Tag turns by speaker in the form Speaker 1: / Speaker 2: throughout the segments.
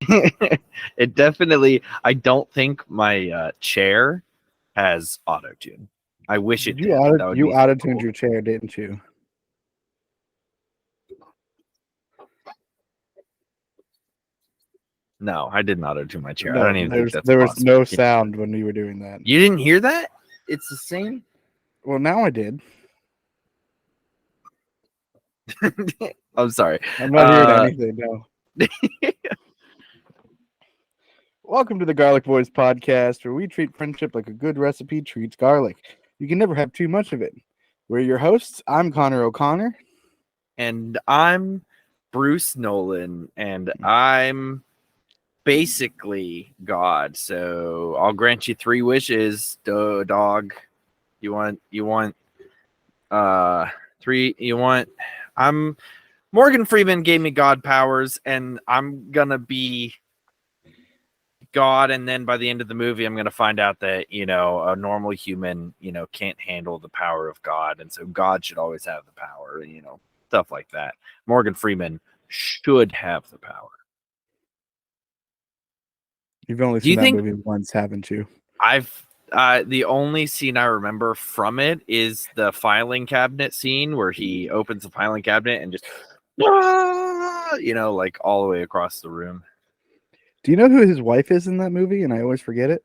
Speaker 1: It definitely. I don't think my chair has auto tune. I wish it
Speaker 2: Did you
Speaker 1: did.
Speaker 2: auto
Speaker 1: That would
Speaker 2: you
Speaker 1: be so
Speaker 2: auto tuned
Speaker 1: cool.
Speaker 2: your chair, didn't you?
Speaker 1: No, I didn't auto tune my chair. I
Speaker 2: No,
Speaker 1: don't even think that's
Speaker 2: there was
Speaker 1: possible.
Speaker 2: no sound when you were doing that.
Speaker 1: You didn't hear that? It's the same.
Speaker 2: Well, now I did.
Speaker 1: I'm sorry.
Speaker 2: I'm not hearing anything. No. Welcome to the Garlic Boys podcast, where we treat friendship like a good recipe treats garlic. You can never have too much of it. We're your hosts. I'm Connor O'Connor.
Speaker 1: And I'm Bruce Nolan, and I'm basically God. So I'll grant you 3 wishes, dog. You want 3, I'm Morgan Freeman gave me God powers, and I'm gonna be God, and then by the end of the movie I'm gonna find out that, a normal human, can't handle the power of God, and so God should always have the power, stuff like that. Morgan Freeman should have the power.
Speaker 2: You've only
Speaker 1: Do you
Speaker 2: seen that
Speaker 1: think
Speaker 2: movie once, haven't you?
Speaker 1: the only scene I remember from it is the filing cabinet scene where he opens the filing cabinet and just, like all the way across the room.
Speaker 2: Do you know who his wife is in that movie? And I always forget it.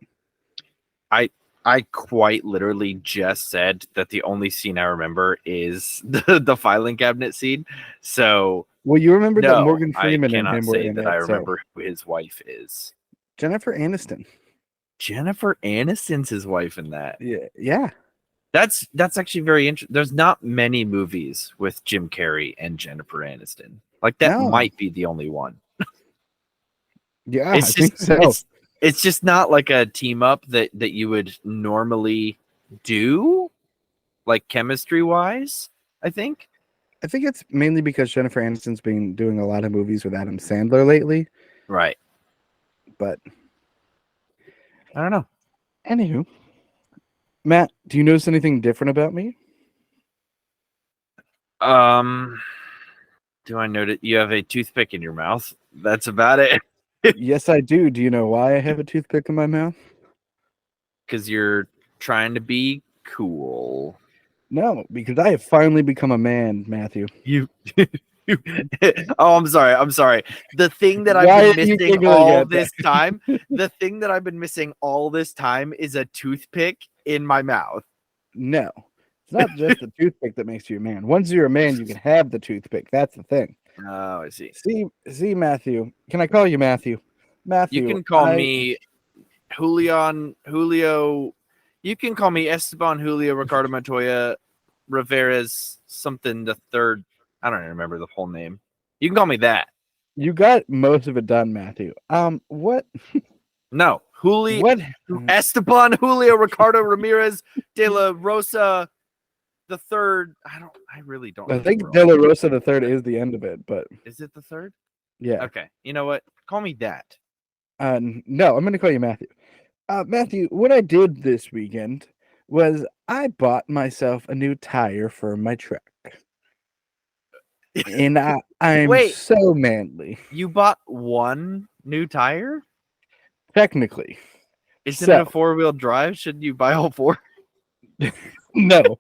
Speaker 1: I quite literally just said that the only scene I remember is the filing cabinet scene. So,
Speaker 2: Well, you remember that
Speaker 1: no,
Speaker 2: Morgan
Speaker 1: I
Speaker 2: Freeman and
Speaker 1: cannot
Speaker 2: him were
Speaker 1: say
Speaker 2: in
Speaker 1: that
Speaker 2: it.
Speaker 1: I
Speaker 2: So
Speaker 1: remember who his wife is.
Speaker 2: Jennifer Aniston.
Speaker 1: Jennifer Aniston's his wife in that.
Speaker 2: Yeah.
Speaker 1: That's actually very interesting. There's not many movies with Jim Carrey and Jennifer Aniston. Like that
Speaker 2: No.
Speaker 1: might be the only one.
Speaker 2: Yeah,
Speaker 1: It's
Speaker 2: I
Speaker 1: just
Speaker 2: think so.
Speaker 1: it's just not like a team up that you would normally do, like chemistry wise, I think.
Speaker 2: I think it's mainly because Jennifer Aniston's been doing a lot of movies with Adam Sandler lately.
Speaker 1: Right.
Speaker 2: But
Speaker 1: I don't know.
Speaker 2: anywho, Matt, do you notice anything different about me?
Speaker 1: Do I notice you have a toothpick in your mouth? That's about it.
Speaker 2: Yes, I do. Do you know why I have a toothpick in my mouth?
Speaker 1: Because you're trying to be cool.
Speaker 2: No, because I have finally become a man, Matthew.
Speaker 1: You Oh, I'm sorry. The thing that I've
Speaker 2: Why
Speaker 1: been
Speaker 2: are you
Speaker 1: missing
Speaker 2: giggling
Speaker 1: all
Speaker 2: at that?
Speaker 1: this time, the thing that I've been missing all this time is a toothpick in my mouth.
Speaker 2: No, it's not just the toothpick that makes you a man. Once you're a man, you can have the toothpick. That's the thing.
Speaker 1: Oh, I see.
Speaker 2: See, Matthew. Can I call you Matthew? Matthew,
Speaker 1: You can call me Julio. You can call me Esteban Julio Ricardo Montoya Rivera's something the third. I don't even remember the whole name. You can call me that.
Speaker 2: You got most of it done, Matthew. What?
Speaker 1: No,
Speaker 2: What?
Speaker 1: Esteban Julio Ricardo Ramirez de la Rosa the third. I really don't.
Speaker 2: I think De La Rosa the third is the end of it, but
Speaker 1: is it the third?
Speaker 2: yeah.
Speaker 1: Okay. You know what? Call me that.
Speaker 2: No, I'm gonna call you Matthew. Matthew, what I did this weekend was I bought myself a new tire for my truck. And I'm
Speaker 1: Wait.
Speaker 2: so manly.
Speaker 1: You bought one new tire?
Speaker 2: Technically.
Speaker 1: Isn't it a 4-wheel drive? Shouldn't you buy all 4?
Speaker 2: No.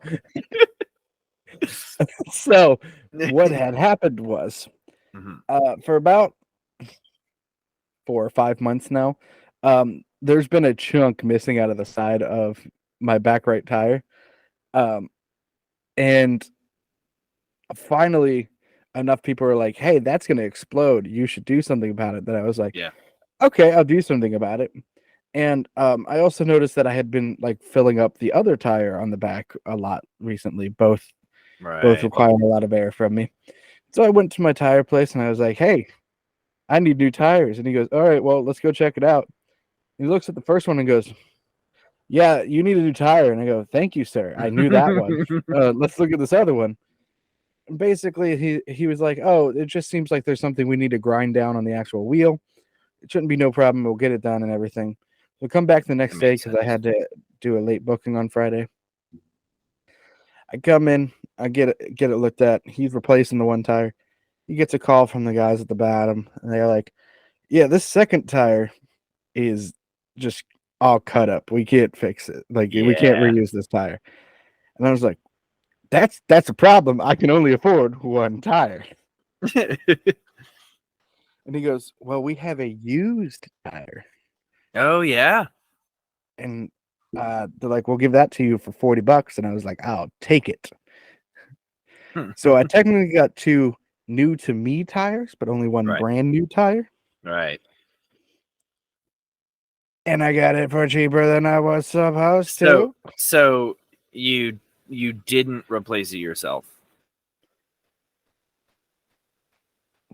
Speaker 2: So what had happened was for about 4 or 5 months now, there's been a chunk missing out of the side of my back right tire. And finally enough people were like, hey, that's going to explode. You should do something about it. That I was like,
Speaker 1: yeah,
Speaker 2: okay, I'll do something about it. And I also noticed that I had been like filling up the other tire on the back a lot recently, both requiring a lot of air from me. So I went to my tire place and I was like, hey, I need new tires. And he goes, all right, well, let's go check it out. He looks at the first one and goes, yeah, you need a new tire. And I go, thank you, sir. I knew that one. Let's look at this other one. And basically, he was like, oh, it just seems like there's something we need to grind down on the actual wheel. It shouldn't be no problem. We'll get it done and everything. We'll come back the next day because I had to do a late booking on Friday. I come in, I get it looked at. He's replacing the one tire. He gets a call from the guys at the bottom, and they're like, Yeah, this second tire is just all cut up. We can't fix it. Like we can't
Speaker 1: Yeah.
Speaker 2: reuse this tire. And I was like, that's a problem. I can only afford one tire. And he goes, well, we have a used tire.
Speaker 1: Oh yeah.
Speaker 2: And they're like, we'll give that to you for $40. And I was like, I'll take it. So I technically got 2 new to me tires, but only one brand new tire.
Speaker 1: Right.
Speaker 2: And I got it for cheaper than I was supposed to.
Speaker 1: So you didn't replace it yourself.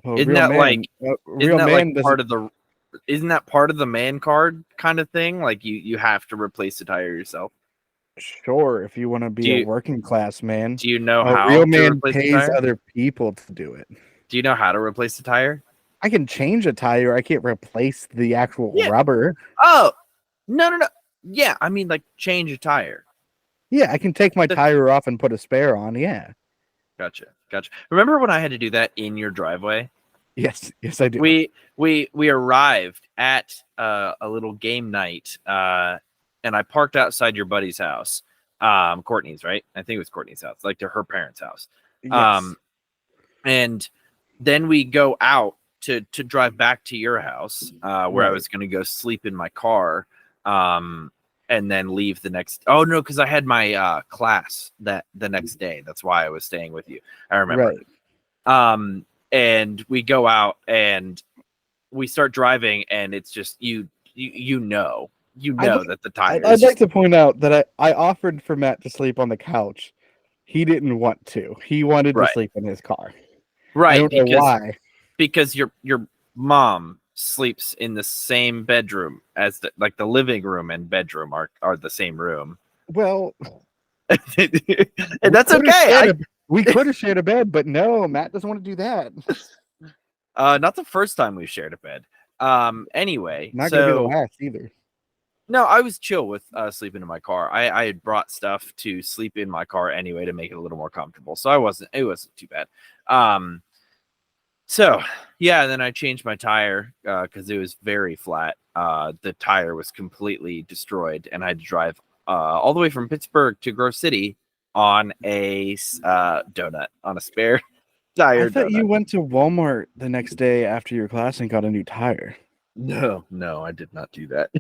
Speaker 2: Well,
Speaker 1: Isn't that part of the man card kind of thing? Like you have to replace the tire yourself.
Speaker 2: Sure, if you want to be a working class man.
Speaker 1: Do you know
Speaker 2: how
Speaker 1: a
Speaker 2: real man pays other people to do it?
Speaker 1: Do you know how to replace the tire?
Speaker 2: I can change a tire. I can't replace the actual rubber.
Speaker 1: Oh, no. Yeah, I mean like change a tire.
Speaker 2: Yeah, I can take my tire off and put a spare on. Yeah.
Speaker 1: Gotcha. Remember when I had to do that in your driveway?
Speaker 2: Yes, I do.
Speaker 1: We arrived at a little game night, and I parked outside your buddy's house, Courtney's, right? I think it was Courtney's house, like to her parents' house.
Speaker 2: Yes.
Speaker 1: And then we go out to drive back to your house, where I was going to go sleep in my car, and then leave the next. Oh no, because I had my class the next day. That's why I was staying with you. I remember.
Speaker 2: Right.
Speaker 1: And we go out and we start driving, and it's just you know that the tire.
Speaker 2: I'd like to point out that I offered for Matt to sleep on the couch. He didn't want to. He wanted to sleep in his car.
Speaker 1: Right.
Speaker 2: I don't know why.
Speaker 1: Because your mom sleeps in the same bedroom as the living room and bedroom are the same room.
Speaker 2: Well,
Speaker 1: and that's okay.
Speaker 2: We could have shared a bed, but no, Matt doesn't want to do that.
Speaker 1: Not the first time we've shared a bed. Anyway,
Speaker 2: not gonna be the last either.
Speaker 1: No, I was chill with sleeping in my car. I had brought stuff to sleep in my car anyway to make it a little more comfortable, so it wasn't too bad. So yeah, then I changed my tire because it was very flat. The tire was completely destroyed, and I had to drive all the way from Pittsburgh to Grove City on a donut, on a spare tire.
Speaker 2: I thought
Speaker 1: donut.
Speaker 2: You went to Walmart the next day after your class and got a new tire.
Speaker 1: No, I did not do that.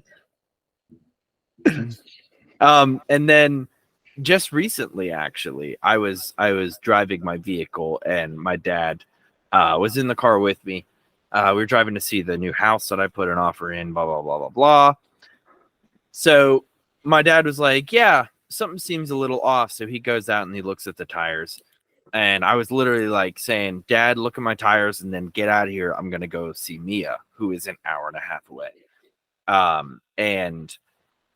Speaker 1: And then just recently, actually, I was driving my vehicle, and my dad was in the car with me. We were driving to see the new house that I put an offer in, blah, blah, blah, blah, blah. So my dad was like, yeah, something seems a little off. So he goes out and he looks at the tires. And I was literally like saying, Dad, look at my tires and then get out of here. I'm going to go see Mia, who is an hour and a half away. And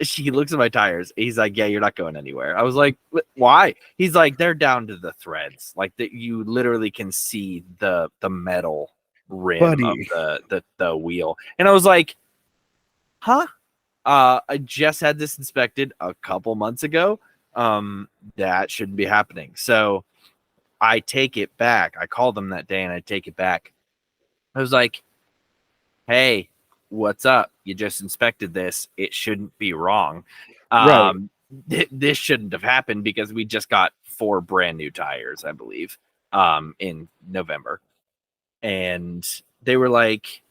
Speaker 1: she looks at my tires. He's like, yeah, you're not going anywhere. I was like, why? He's like, they're down to the threads. Like that, you literally can see the metal rim of the wheel. And I was like, huh? I just had this inspected a couple months ago. That shouldn't be happening. So I take it back. I called them that day and I take it back. I was like, hey, what's up? You just inspected this. It shouldn't be wrong.
Speaker 2: Right.
Speaker 1: This shouldn't have happened because we just got 4 brand new tires, I believe, in November. And they were like,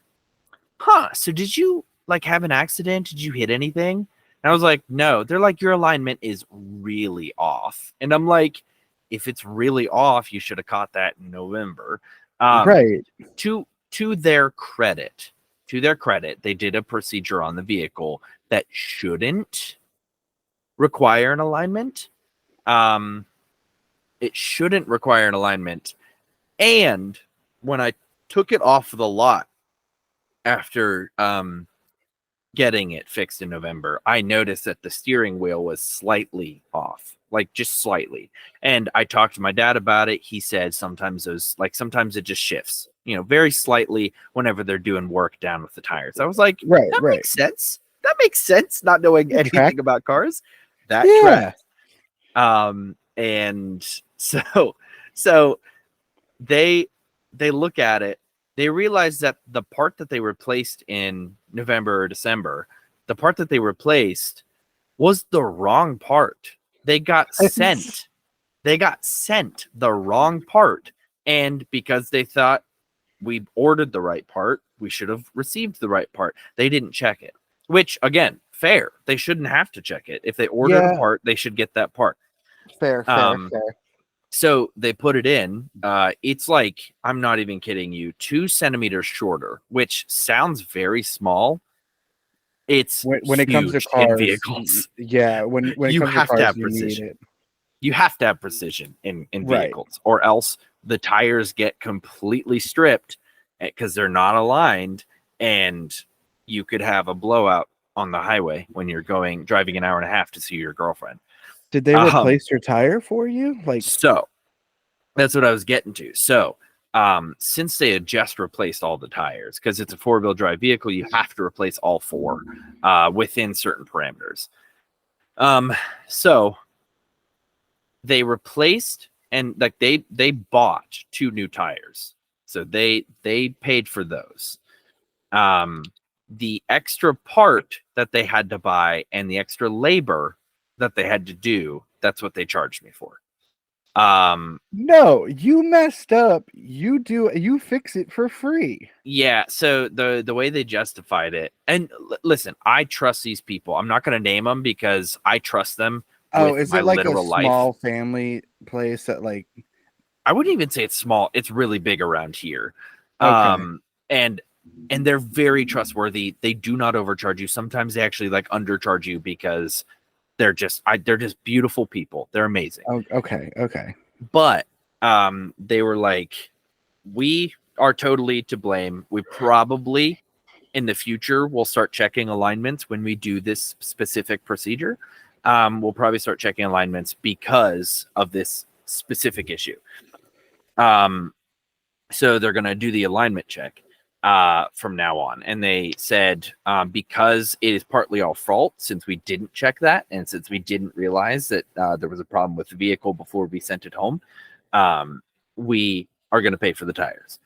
Speaker 1: huh, so did you like have an accident? Did you hit anything? And I was like, no. They're like, your alignment is really off. And I'm like, if it's really off, you should have caught that in November.
Speaker 2: Right.
Speaker 1: To their credit, they did a procedure on the vehicle that shouldn't require an alignment. It shouldn't require an alignment. And when I took it off the lot after getting it fixed in November, I noticed that the steering wheel was slightly off, like just slightly. And I talked to my dad about it. He said sometimes it just shifts, very slightly whenever they're doing work down with the tires. I was like, that makes sense. That makes sense. Not knowing anything about cars. That tracks. And so they look at it they realized that the part that they replaced in November or December, the part that they replaced was the wrong part. They got sent the wrong part. And because they thought we ordered the right part, we should have received the right part. They didn't check it, which again, fair. They shouldn't have to check it. If they ordered a part, they should get that part.
Speaker 2: Fair.
Speaker 1: So they put it in. It's like, I'm not even kidding you, 2 centimeters shorter, which sounds very small. It's
Speaker 2: when it comes to cars,
Speaker 1: in vehicles.
Speaker 2: Yeah, when it comes to cars, you need it.
Speaker 1: You have to have precision in vehicles, or else the tires get completely stripped because they're not aligned, and you could have a blowout on the highway when you're driving an hour and a half to see your girlfriend.
Speaker 2: Did they replace your tire for you?
Speaker 1: So that's what I was getting to. So since they had just replaced all the tires, because it's a 4-wheel drive vehicle, you have to replace all 4 within certain parameters. So they replaced, and like they bought 2 new tires, so they paid for those. The extra part that they had to buy and the extra labor that they had to do, that's what they charged me for.
Speaker 2: No, you messed up. You fix it for free.
Speaker 1: Yeah, so the way they justified it, and listen, I trust these people. I'm not going to name them because I trust them.
Speaker 2: Oh, is it like a small family place that like?
Speaker 1: I wouldn't even say it's small. It's really big around here.
Speaker 2: Okay.
Speaker 1: And they're very trustworthy. They do not overcharge you. Sometimes they actually like undercharge you because they're just beautiful people. They're amazing.
Speaker 2: Oh, okay.
Speaker 1: But they were like, we are totally to blame. We probably in the future will start checking alignments when we do this specific procedure. We'll probably start checking alignments because of this specific issue. So they're going to do the alignment check from now on. And they said, because it is partly our fault, since we didn't check that, and since we didn't realize that there was a problem with the vehicle before we sent it home, we are going to pay for the tires.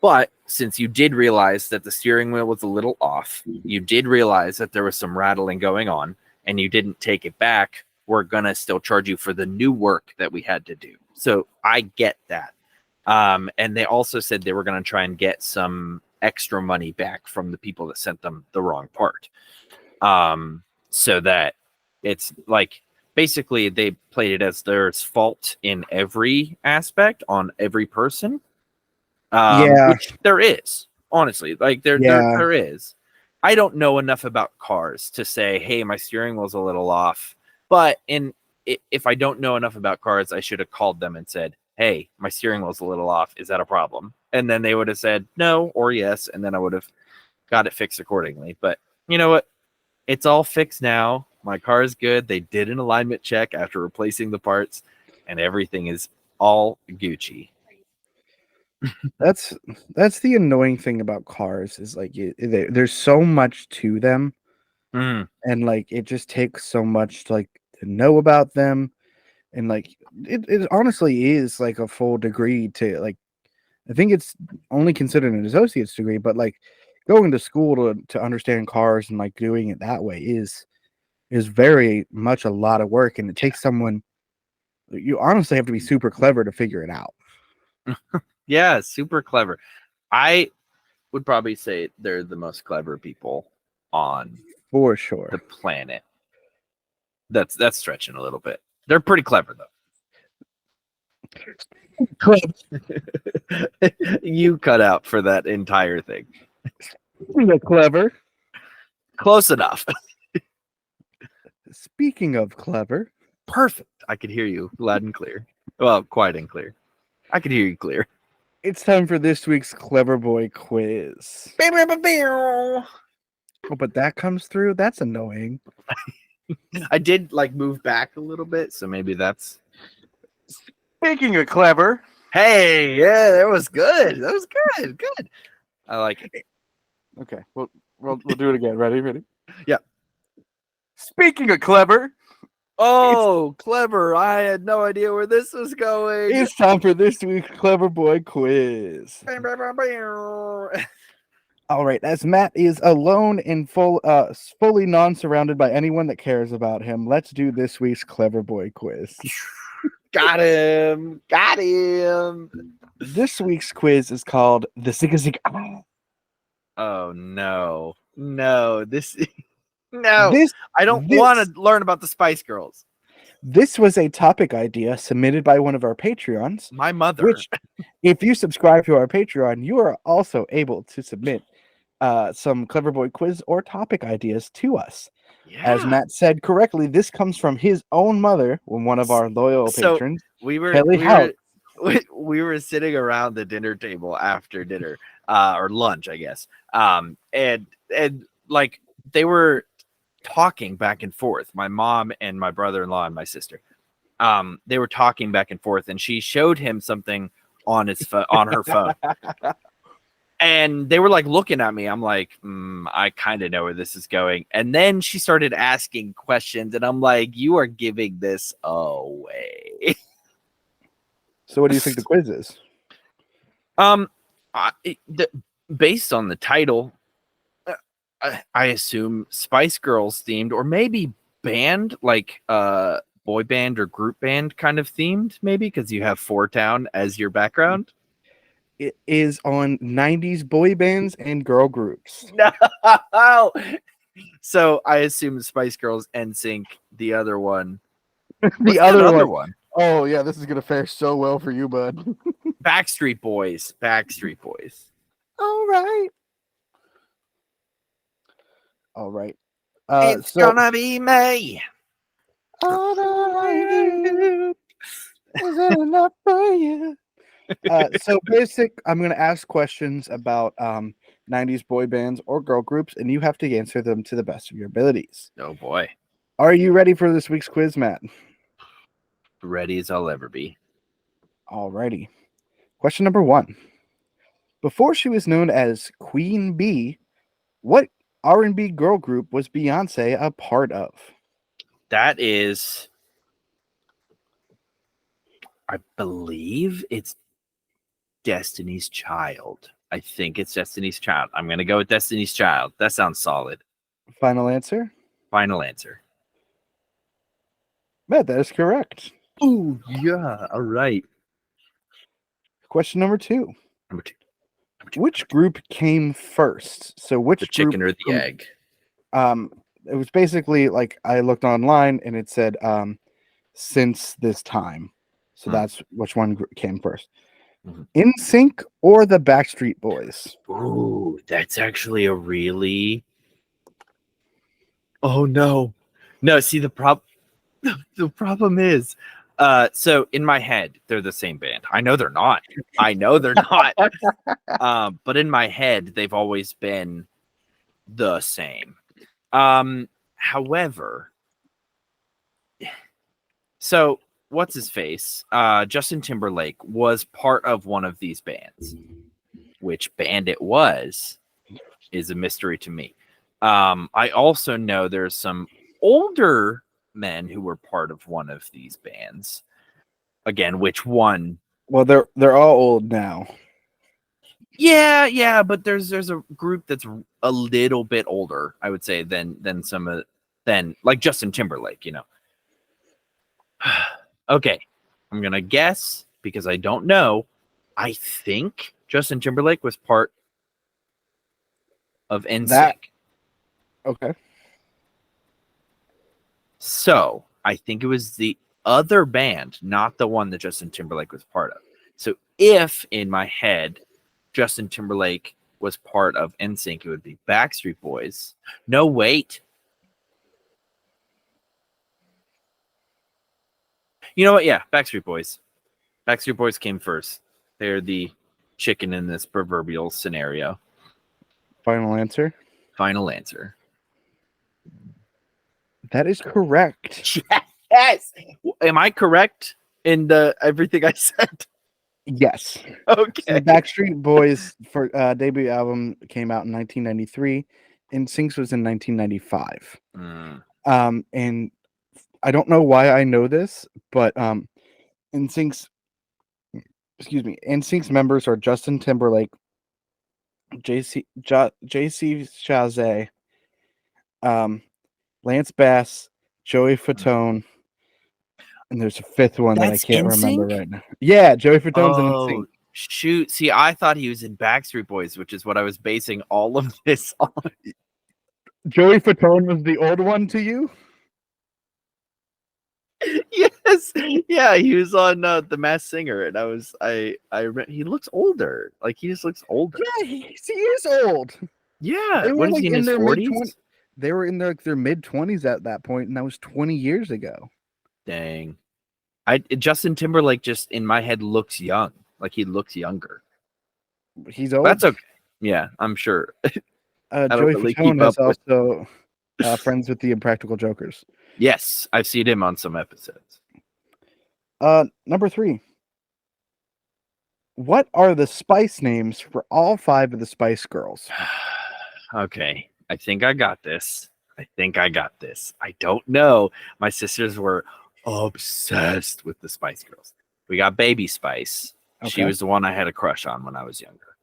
Speaker 1: But since you did realize that the steering wheel was a little off, you did realize that there was some rattling going on, and you didn't take it back, we're going to still charge you for the new work that we had to do. So I get that. And they also said they were going to try and get some extra money back from the people that sent them the wrong part. So that it's like, basically they played it as there's fault in every aspect on every person. Which there is, honestly, like there is. I don't know enough about cars to say, hey, my steering wheel's a little off. But if I don't know enough about cars, I should have called them and said, hey, my steering wheel's a little off. Is that a problem? And then they would have said no or yes. And then I would have got it fixed accordingly. But you know what? It's all fixed now. My car is good. They did an alignment check after replacing the parts, and everything is all Gucci.
Speaker 2: That's the annoying thing about cars is like there's so much to them, and like it just takes so much to know about them, and like it honestly is like a full degree to like. I think it's only considered an associate's degree, but like going to school to understand cars and like doing it that way is very much a lot of work, and it takes someone. You honestly have to be super clever to figure it out.
Speaker 1: Yeah, super clever. I would probably say they're the most clever people on
Speaker 2: for sure
Speaker 1: the planet. That's stretching a little bit. They're pretty clever though. You cut out for that entire thing.
Speaker 2: They're clever.
Speaker 1: Close enough.
Speaker 2: Speaking of clever.
Speaker 1: Perfect. I could hear you loud and clear. Well, quiet and clear. I could hear you clear.
Speaker 2: It's time for this week's Clever Boy quiz. Oh, but that comes through? That's annoying.
Speaker 1: I did like move back a little bit, so maybe that's...
Speaker 2: Speaking of clever.
Speaker 1: Hey, yeah, that was good. That was good. Good. I like it.
Speaker 2: Okay, we'll do it again. Ready?
Speaker 1: Yeah.
Speaker 2: Speaking of clever.
Speaker 1: Oh, clever. I had no idea where this was going.
Speaker 2: It's time for this week's Clever Boy quiz. All right, as Matt is alone and fully non-surrounded by anyone that cares about him, let's do this week's Clever Boy quiz.
Speaker 1: Got him. Got him.
Speaker 2: This week's quiz is called the Zigga Zigga.
Speaker 1: Oh no. No. No. I don't want to learn about the Spice Girls.
Speaker 2: This was a topic idea submitted by one of our Patreons.
Speaker 1: My mother.
Speaker 2: Which, if you subscribe to our Patreon, you are also able to submit some Clever Boy quiz or topic ideas to us. Yeah. As Matt said correctly, this comes from his own mother, one of our loyal patrons.
Speaker 1: We were sitting around the dinner table after dinner, or lunch, I guess. And like they were talking back and forth. My mom and my brother-in-law and my sister. They were talking back and forth, and she showed him something on his on her phone. And they were like looking at me. I'm like, I kind of know where this is going. And then she started asking questions, and I'm like, you are giving this away.
Speaker 2: So what do you think the quiz is?
Speaker 1: Based on the title, I assume Spice Girls themed, or maybe band, like boy band or group band kind of themed, maybe because you have Four Town as your background.
Speaker 2: It is on 90s boy bands and girl groups.
Speaker 1: No. So I assume Spice Girls, NSYNC, the other one.
Speaker 2: the other one. Oh, yeah, this is going to fare so well for you, bud.
Speaker 1: Backstreet Boys.
Speaker 2: All right.
Speaker 1: It's gonna be me.
Speaker 2: All right. Is it enough for you? So I'm going to ask questions about 90s boy bands or girl groups, and you have to answer them to the best of your abilities.
Speaker 1: Oh, boy.
Speaker 2: Are you ready for this week's quiz, Matt?
Speaker 1: Ready as I'll ever be.
Speaker 2: All righty. Question number 1. Before she was known as Queen Bee, what R&B girl group was Beyonce a part of?
Speaker 1: That is, I believe it's Destiny's Child. I think it's Destiny's Child. I'm going to go with Destiny's Child. That sounds solid.
Speaker 2: Final answer?
Speaker 1: Final answer.
Speaker 2: Matt, that is correct.
Speaker 1: Ooh, yeah. All right.
Speaker 2: Question number 2. Which group came first? So which
Speaker 1: the chicken or the egg?
Speaker 2: It was basically like I looked online and it said since this time. So that's which one came first. NSYNC or the Backstreet Boys?
Speaker 1: Ooh, that's actually a really... Oh, no. No, see, the problem is, so in my head, they're the same band. I know they're not. But in my head, they've always been the same. However, so what's his face? Justin Timberlake was part of one of these bands. Which band it was is a mystery to me. I also know there's some older men who were part of one of these bands. Again, which one?
Speaker 2: Well, they're all old now.
Speaker 1: Yeah, but there's a group that's a little bit older, I would say, than like Justin Timberlake, you know. Okay, I'm gonna guess because I don't know. I think Justin Timberlake was part of NSYNC.
Speaker 2: Okay.
Speaker 1: So I think it was the other band, not the one that Justin Timberlake was part of. So if in my head Justin Timberlake was part of NSYNC, it would be Backstreet Boys. No, wait. You know what? Yeah, Backstreet Boys. Backstreet Boys came first. They're the chicken in this proverbial scenario.
Speaker 2: Final answer?
Speaker 1: Final answer.
Speaker 2: That is correct.
Speaker 1: Yes. Am I correct in everything I said?
Speaker 2: Yes.
Speaker 1: Okay.
Speaker 2: So the Backstreet Boys for debut album came out in 1993, and NSYNC was in 1995. And I don't know why I know this, but NSYNC's NSYNC's members are Justin Timberlake, JC Chazé, Lance Bass, Joey Fatone, and there's a fifth one that I
Speaker 1: That's
Speaker 2: can't remember
Speaker 1: NSYNC?
Speaker 2: right now. Yeah, Joey Fatone's in
Speaker 1: Oh,
Speaker 2: NSYNC.
Speaker 1: shoot. See, I thought he was in Backstreet Boys, which is what I was basing all of this on.
Speaker 2: Joey Fatone was the old one to you?
Speaker 1: Yes. Yeah, he was on The Masked Singer, and he looks older. Like, he just looks older.
Speaker 2: Yeah, he is old.
Speaker 1: Yeah.
Speaker 2: They were
Speaker 1: What is
Speaker 2: like
Speaker 1: he in
Speaker 2: in
Speaker 1: his
Speaker 2: their
Speaker 1: 40s?
Speaker 2: mid-20s. They were in their mid-20s at that point, and that was 20 years ago.
Speaker 1: Dang. Justin Timberlake just in my head looks young. Like, he looks younger.
Speaker 2: He's old.
Speaker 1: That's okay. Yeah, I'm sure. I don't
Speaker 2: Joey
Speaker 1: really
Speaker 2: Fatone
Speaker 1: keep
Speaker 2: is
Speaker 1: up with.
Speaker 2: also friends with the Impractical Jokers.
Speaker 1: Yes, I've seen him on some episodes.
Speaker 2: Number 3. What are the Spice names for all 5 of the Spice Girls?
Speaker 1: Okay, I think I got this. I don't know. My sisters were obsessed with the Spice Girls. We got Baby Spice.
Speaker 2: Okay.
Speaker 1: She was the one I had a crush on when I was younger.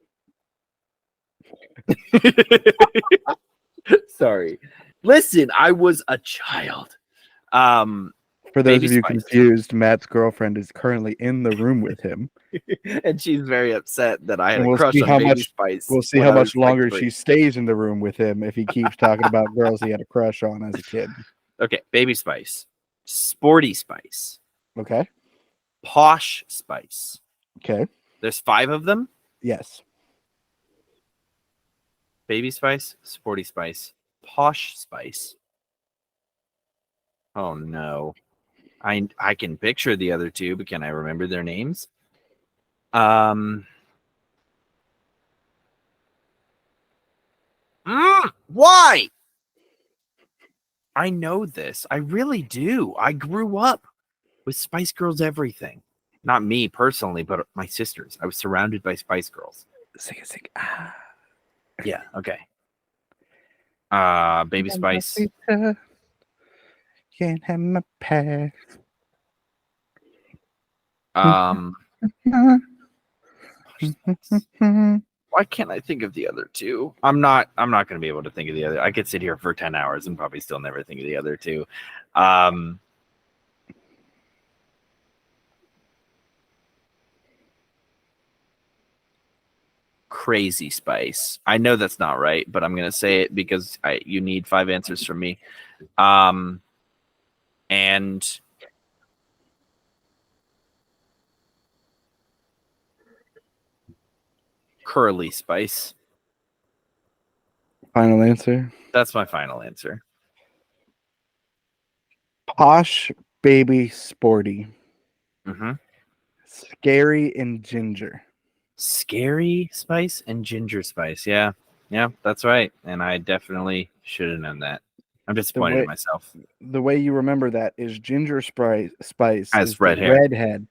Speaker 1: Sorry. Listen, I was a child.
Speaker 2: For those
Speaker 1: Baby
Speaker 2: of you
Speaker 1: Spice.
Speaker 2: confused, Matt's girlfriend is currently in the room with him.
Speaker 1: And she's very upset that I had
Speaker 2: And
Speaker 1: a crush on Baby Spice.
Speaker 2: We'll see
Speaker 1: when
Speaker 2: how
Speaker 1: I was,
Speaker 2: much longer
Speaker 1: like, 3.
Speaker 2: she stays in the room with him if he keeps talking about girls he had a crush on as a kid.
Speaker 1: Okay, Baby Spice, Sporty Spice,
Speaker 2: Okay.
Speaker 1: Posh Spice.
Speaker 2: Okay.
Speaker 1: There's 5 of them.
Speaker 2: Yes.
Speaker 1: Baby Spice, Sporty Spice, Posh Spice. Oh no. I can picture the other 2, but can I remember their names? Why? I know this. I really do. I grew up with Spice Girls everything. Not me personally, but my sisters. I was surrounded by Spice Girls.
Speaker 2: Sing.
Speaker 1: Yeah, okay. Baby Spice.
Speaker 2: Can't have my past.
Speaker 1: Why can't I think of the other 2? I'm not going to be able to think of the other. I could sit here for 10 hours and probably still never think of the other 2. Crazy Spice. I know that's not right, but I'm going to say it because you need 5 answers from me. And Curly Spice.
Speaker 2: Final answer.
Speaker 1: That's my final answer.
Speaker 2: Posh, Baby, Sporty.
Speaker 1: Mm-hmm.
Speaker 2: Scary and Ginger.
Speaker 1: Scary Spice and Ginger Spice. Yeah, that's right. And I definitely should have known that. I'm disappointed in myself.
Speaker 2: The way you remember that is Ginger Spice
Speaker 1: has
Speaker 2: is
Speaker 1: red
Speaker 2: the
Speaker 1: hair.
Speaker 2: redhead,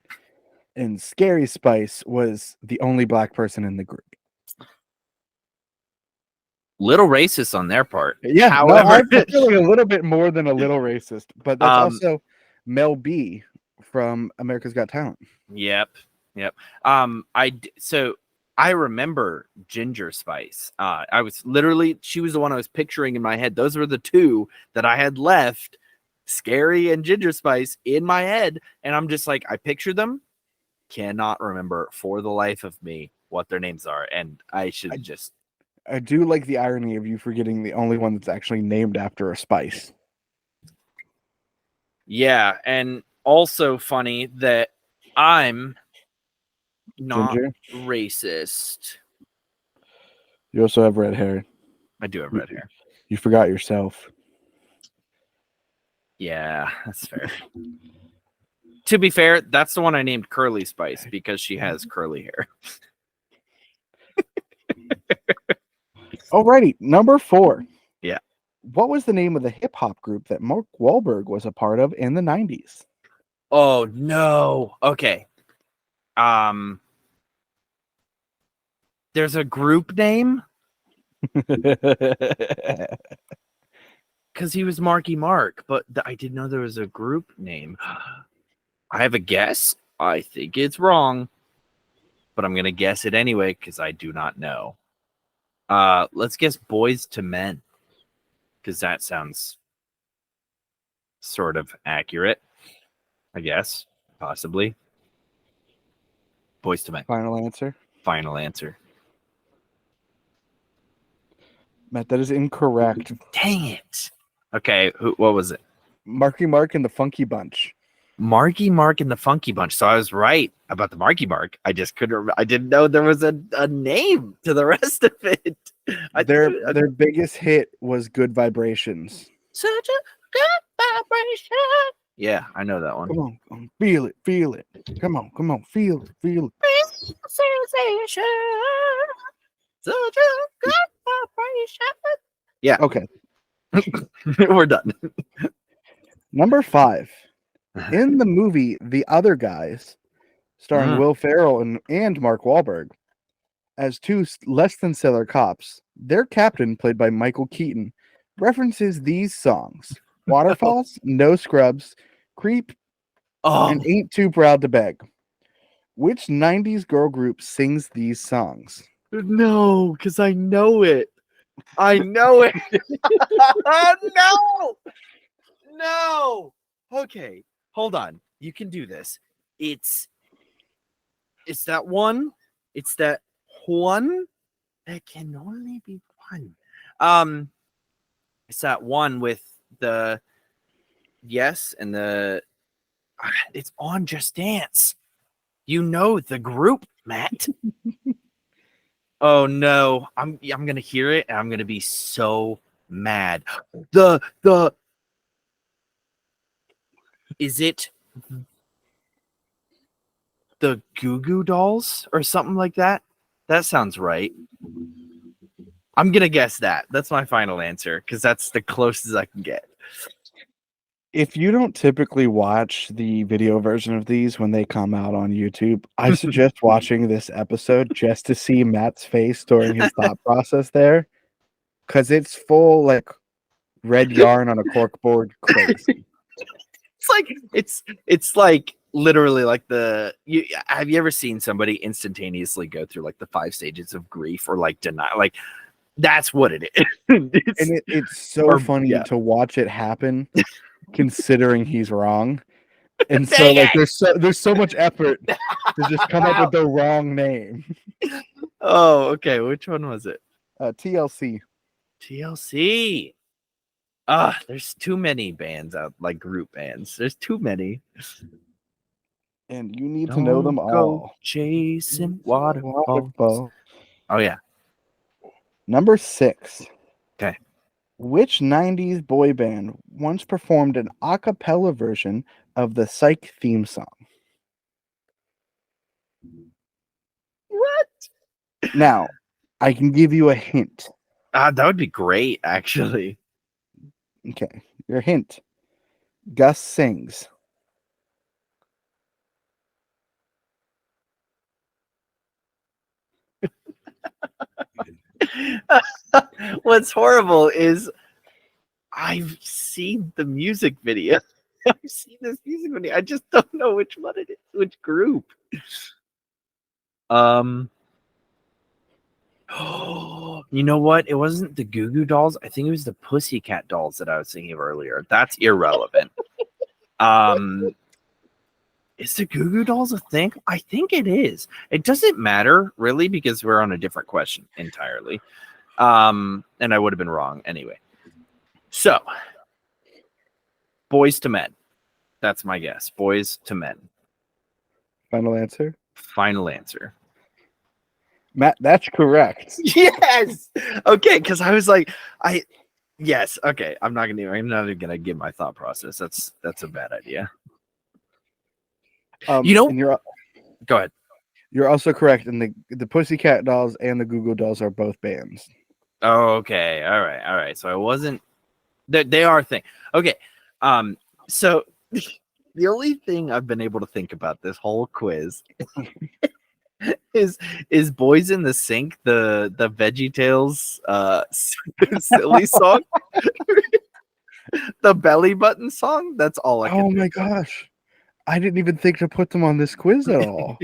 Speaker 2: and Scary Spice was the only black person in the group.
Speaker 1: Little racist on their part.
Speaker 2: Yeah,
Speaker 1: however,
Speaker 2: I feel like a little bit more than a little racist, but that's also Mel B from America's Got Talent.
Speaker 1: Yep. I remember Ginger Spice. She was the one I was picturing in my head. Those were the 2 that I had left, Scary and Ginger Spice, in my head. And I'm just like, I picture them, cannot remember for the life of me what their names are. And I
Speaker 2: do like the irony of you forgetting the only one that's actually named after a spice.
Speaker 1: Yeah, and also funny that I'm not
Speaker 2: Ginger?
Speaker 1: racist.
Speaker 2: You also have red hair.
Speaker 1: I do have red hair.
Speaker 2: You forgot yourself.
Speaker 1: Yeah, that's fair. To be fair, that's the one I named Curly Spice because she has curly hair.
Speaker 2: Alrighty, number 4.
Speaker 1: Yeah.
Speaker 2: What was the name of the hip hop group that Mark Wahlberg was a part of in the 90s?
Speaker 1: Oh no. Okay. There's a group name. because he was Marky Mark, but I didn't know there was a group name. I have a guess. I think it's wrong, but I'm gonna guess it anyway because I do not know. Let's guess Boys to Men, because that sounds sort of accurate. I guess, possibly. Boys to Men.
Speaker 2: Final answer.
Speaker 1: Final answer.
Speaker 2: Matt, that is incorrect.
Speaker 1: Dang it. Okay, what was it?
Speaker 2: Marky Mark and the Funky Bunch.
Speaker 1: Marky Mark and the Funky Bunch. So I was right about the Marky Mark. I just couldn't. I didn't know there was a name to the rest of it.
Speaker 2: Their biggest hit was Good Vibrations.
Speaker 1: Such a good vibration. Yeah, I know that one.
Speaker 2: Come on, feel it, feel it. Come on, feel it, feel it.
Speaker 1: Sensation. Such a good vibration. Yeah.
Speaker 2: Okay.
Speaker 1: We're done.
Speaker 2: Number 5. In the movie The Other Guys, starring Will Ferrell and Mark Wahlberg, as two less than stellar cops, their captain, played by Michael Keaton, references these songs: Waterfalls, No Scrubs, Creep, and Ain't Too Proud to Beg. Which 90s girl group sings these songs?
Speaker 1: No, because I know it. I know it. No. No. Okay. Hold on. You can do this. It's that one. It's that one that can only be one. It's that one with the yes and the it's on Just Dance. You know the group, Matt. Oh no. I'm gonna hear it and I'm gonna be so mad. Is it the Goo Goo Dolls or something like that? That sounds right. I'm gonna guess that. That's my final answer because that's the closest I can get.
Speaker 2: If you don't typically watch the video version of these when they come out on YouTube, I suggest watching this episode just to see Matt's face during his thought process there, because it's full like red yarn on a corkboard crazy.
Speaker 1: It's like literally like have you ever seen somebody instantaneously go through like the 5 stages of grief or like denial? Like that's what it is.
Speaker 2: It's so funny to watch it happen, considering he's wrong. And so like there's so much effort to just come up with the wrong name.
Speaker 1: Oh, okay. Which one was it?
Speaker 2: TLC.
Speaker 1: TLC. There's too many bands out, like group bands. There's too many.
Speaker 2: And you need to know them all.
Speaker 1: Chasing waterfalls. Oh, yeah.
Speaker 2: Number 6.
Speaker 1: Okay.
Speaker 2: Which 90s boy band once performed an a cappella version of the Psych theme song?
Speaker 1: What?
Speaker 2: Now, I can give you a hint.
Speaker 1: That would be great, actually.
Speaker 2: Okay. Your hint. Gus sings.
Speaker 1: What's horrible is I've seen the music video. I've seen this music video. I just don't know which one it is, which group. You know what? It wasn't the Goo Goo Dolls. I think it was the Pussycat Dolls that I was thinking of earlier. That's irrelevant. Is the Goo Goo Dolls a thing? I think it is. It doesn't matter really because we're on a different question entirely. And I would have been wrong anyway. So, Boys to Men. That's my guess. Boys to Men.
Speaker 2: Final answer?
Speaker 1: Final answer.
Speaker 2: Matt, that's correct.
Speaker 1: Yes. Okay, because I was like, yes. Okay, I'm not even gonna give my thought process. That's a bad idea.
Speaker 2: And
Speaker 1: go ahead.
Speaker 2: You're also correct. And the Pussycat Dolls and the Goo Goo Dolls are both bands.
Speaker 1: Oh, okay. All right. So I wasn't. They are a thing. Okay. So the only thing I've been able to think about this whole quiz is Boys in the Sink, the VeggieTales silly song. The belly button song? That's all I can
Speaker 2: Oh my
Speaker 1: think of.
Speaker 2: gosh. I didn't even think to put them on this quiz at all.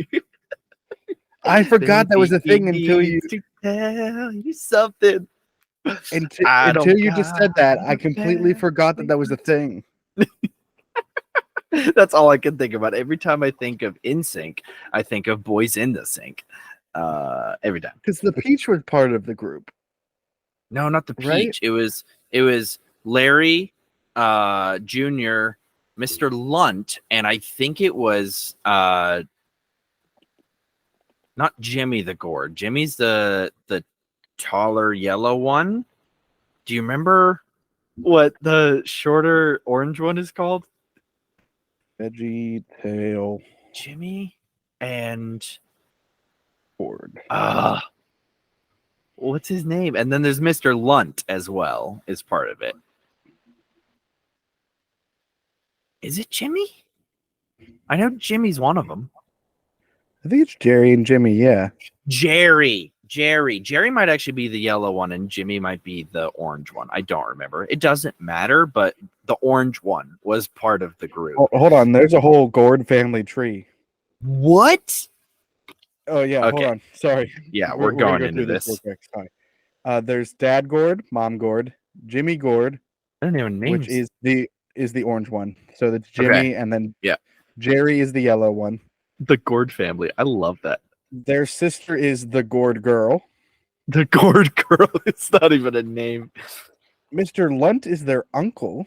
Speaker 2: I forgot that was a thing until you
Speaker 1: to tell you something. I
Speaker 2: until
Speaker 1: don't
Speaker 2: you just said that. I
Speaker 1: gotta
Speaker 2: completely forgot that was a thing.
Speaker 1: That's all I can think about. Every time I think of NSYNC, I think of Boys in the Sink. Every time.
Speaker 2: Because the Peach was part of the group.
Speaker 1: No, not the
Speaker 2: Right?
Speaker 1: Peach. It was Larry, Junior, Mr. Lunt, and I think it was not Jimmy the Gourd. Jimmy's the taller yellow one. Do you remember what the shorter orange one is called?
Speaker 2: Veggie Tail
Speaker 1: Jimmy and
Speaker 2: Board.
Speaker 1: What's his name? And then there's Mr. Lunt as well, is part of it. Is it Jimmy? I know Jimmy's one of them.
Speaker 2: I think it's Jerry and Jimmy, yeah.
Speaker 1: Jerry might actually be the yellow one, and Jimmy might be the orange one. I don't remember. It doesn't matter, but the orange one was part of the group.
Speaker 2: Oh, hold on, there's a whole Gourd family tree.
Speaker 1: What?
Speaker 2: Oh yeah,
Speaker 1: Okay.
Speaker 2: hold on. Sorry.
Speaker 1: Yeah, we're going into this.
Speaker 2: Real quick. Sorry. There's Dad Gourd, Mom Gourd, Jimmy Gourd,
Speaker 1: I don't know names.
Speaker 2: which is the orange one. So that's Jimmy, and then Jerry is the yellow one.
Speaker 1: The Gourd family. I love that.
Speaker 2: Their sister is the Gourd girl.
Speaker 1: The Gourd girl. It's not even a name.
Speaker 2: Mr. Lunt is their uncle.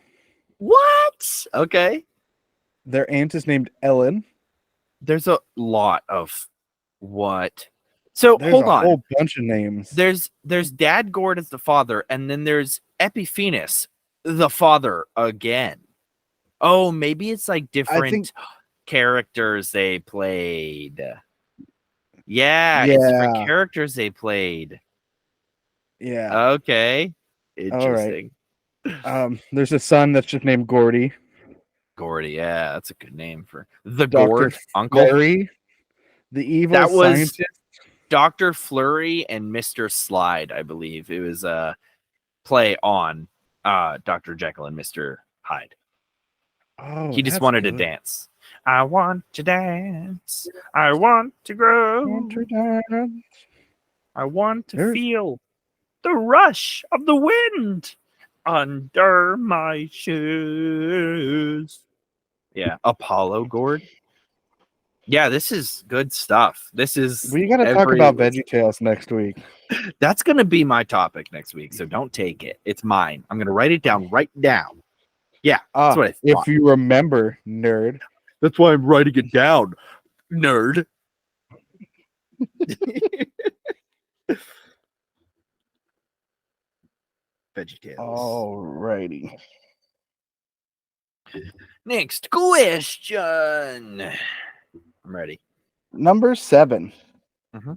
Speaker 1: What? Okay.
Speaker 2: Their aunt is named Ellen.
Speaker 1: There's a lot of what? So hold on.
Speaker 2: A whole bunch of names.
Speaker 1: There's Dad Gourd as the father, and then there's Epiphanes, the father again. Oh, maybe it's like different characters they played. Yeah, it's different characters they played.
Speaker 2: Yeah.
Speaker 1: Okay. Interesting.
Speaker 2: All right. There's a son that's just named Gordy.
Speaker 1: Gordy, yeah, that's a good name for the
Speaker 2: Dr.
Speaker 1: Gourd uncle.
Speaker 2: Flurry, the evil
Speaker 1: that was
Speaker 2: scientist.
Speaker 1: Dr. Flurry and Mr. Slide, I believe. It was a play on Dr. Jekyll and Mr. Hyde.
Speaker 2: Oh,
Speaker 1: he just wanted to dance. I want to dance. I want to grow. I want to feel the rush of the wind under my shoes. Yeah, Apollo Gourd. Yeah, this is good stuff. This is
Speaker 2: we got to talk about VeggieTales next week.
Speaker 1: That's going to be my topic next week, so don't take it. It's mine. I'm going to write it down right now. Yeah, that's what I thought.
Speaker 2: If you remember, nerd.
Speaker 1: That's why I'm writing it down, nerd. VeggieTales.
Speaker 2: Alrighty.
Speaker 1: Next question. I'm ready.
Speaker 2: Number 7.
Speaker 1: Mm-hmm.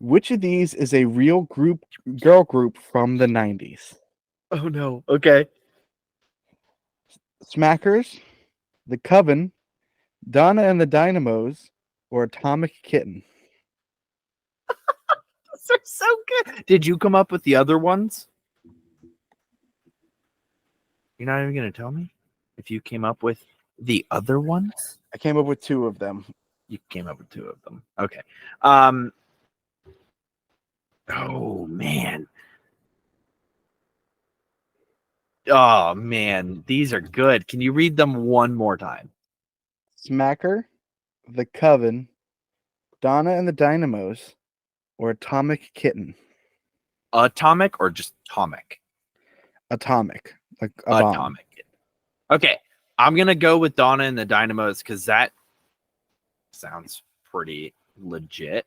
Speaker 2: Which of these is a real girl group from the 90s?
Speaker 1: Oh no. Okay.
Speaker 2: Smackers, The Coven, Donna and the Dynamos, or Atomic Kitten?
Speaker 1: Those are so good. Did you come up with the other ones? You're not even going to tell me if you came up with the other ones?
Speaker 2: I came up with 2 of them.
Speaker 1: You came up with 2 of them. Okay. Oh, man. Oh, man. These are good. Can you read them one more time?
Speaker 2: Smacker, The Coven, Donna and the Dynamos, or Atomic Kitten?
Speaker 1: Atomic or just Atomic?
Speaker 2: Atomic. Like
Speaker 1: Atomic. Okay. I'm going to go with Donna and the Dynamos because that sounds pretty legit.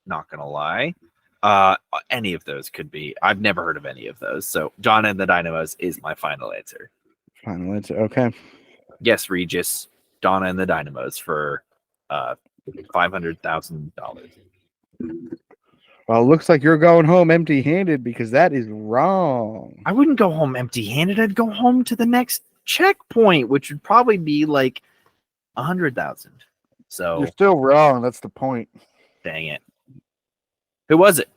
Speaker 1: Not going to lie. Any of those could be. I've never heard of any of those. So Donna and the Dynamos is my final answer.
Speaker 2: Final answer. Okay.
Speaker 1: Yes, Regis. Donna and the Dynamos for $500,000.
Speaker 2: Well, it looks like you're going home empty-handed because that is wrong.
Speaker 1: I wouldn't go home empty-handed. I'd go home to the next checkpoint, which would probably be like 100,000. So
Speaker 2: you're still wrong. That's the point.
Speaker 1: Dang it. Who was it?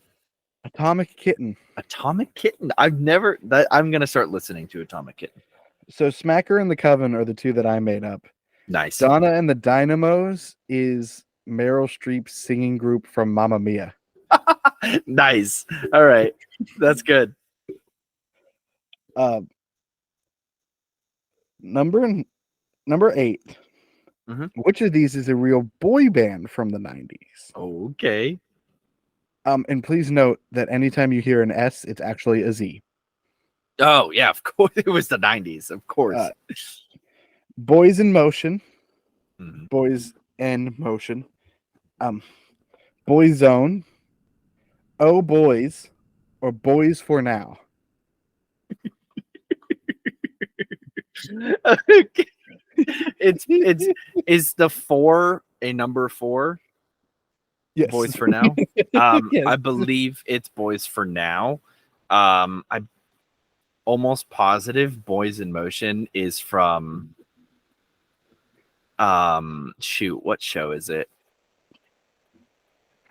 Speaker 2: Atomic Kitten.
Speaker 1: Atomic Kitten. I've never. That I'm gonna start listening to Atomic Kitten.
Speaker 2: So Smacker and the Coven are the two that I made up.
Speaker 1: Nice.
Speaker 2: Donna and the Dynamos is Meryl Streep's singing group from Mamma Mia.
Speaker 1: Nice. All right, that's good.
Speaker 2: Number 8.
Speaker 1: Mm-hmm.
Speaker 2: Which of these is a real boy band from the 90s?
Speaker 1: Okay.
Speaker 2: And please note that anytime you hear an S, it's actually a Z.
Speaker 1: Oh yeah, of course it was the 90s. Of course.
Speaker 2: Boys in Motion.
Speaker 1: Mm-hmm.
Speaker 2: Boys in Motion. Boyzone. Oh Boys, or Boys for Now.
Speaker 1: Okay. It's is the 4 a number 4?
Speaker 2: Yes.
Speaker 1: Boys for Now.
Speaker 2: Yes.
Speaker 1: I believe it's Boys for Now. I'm almost positive Boys in Motion is from shoot, what show is it?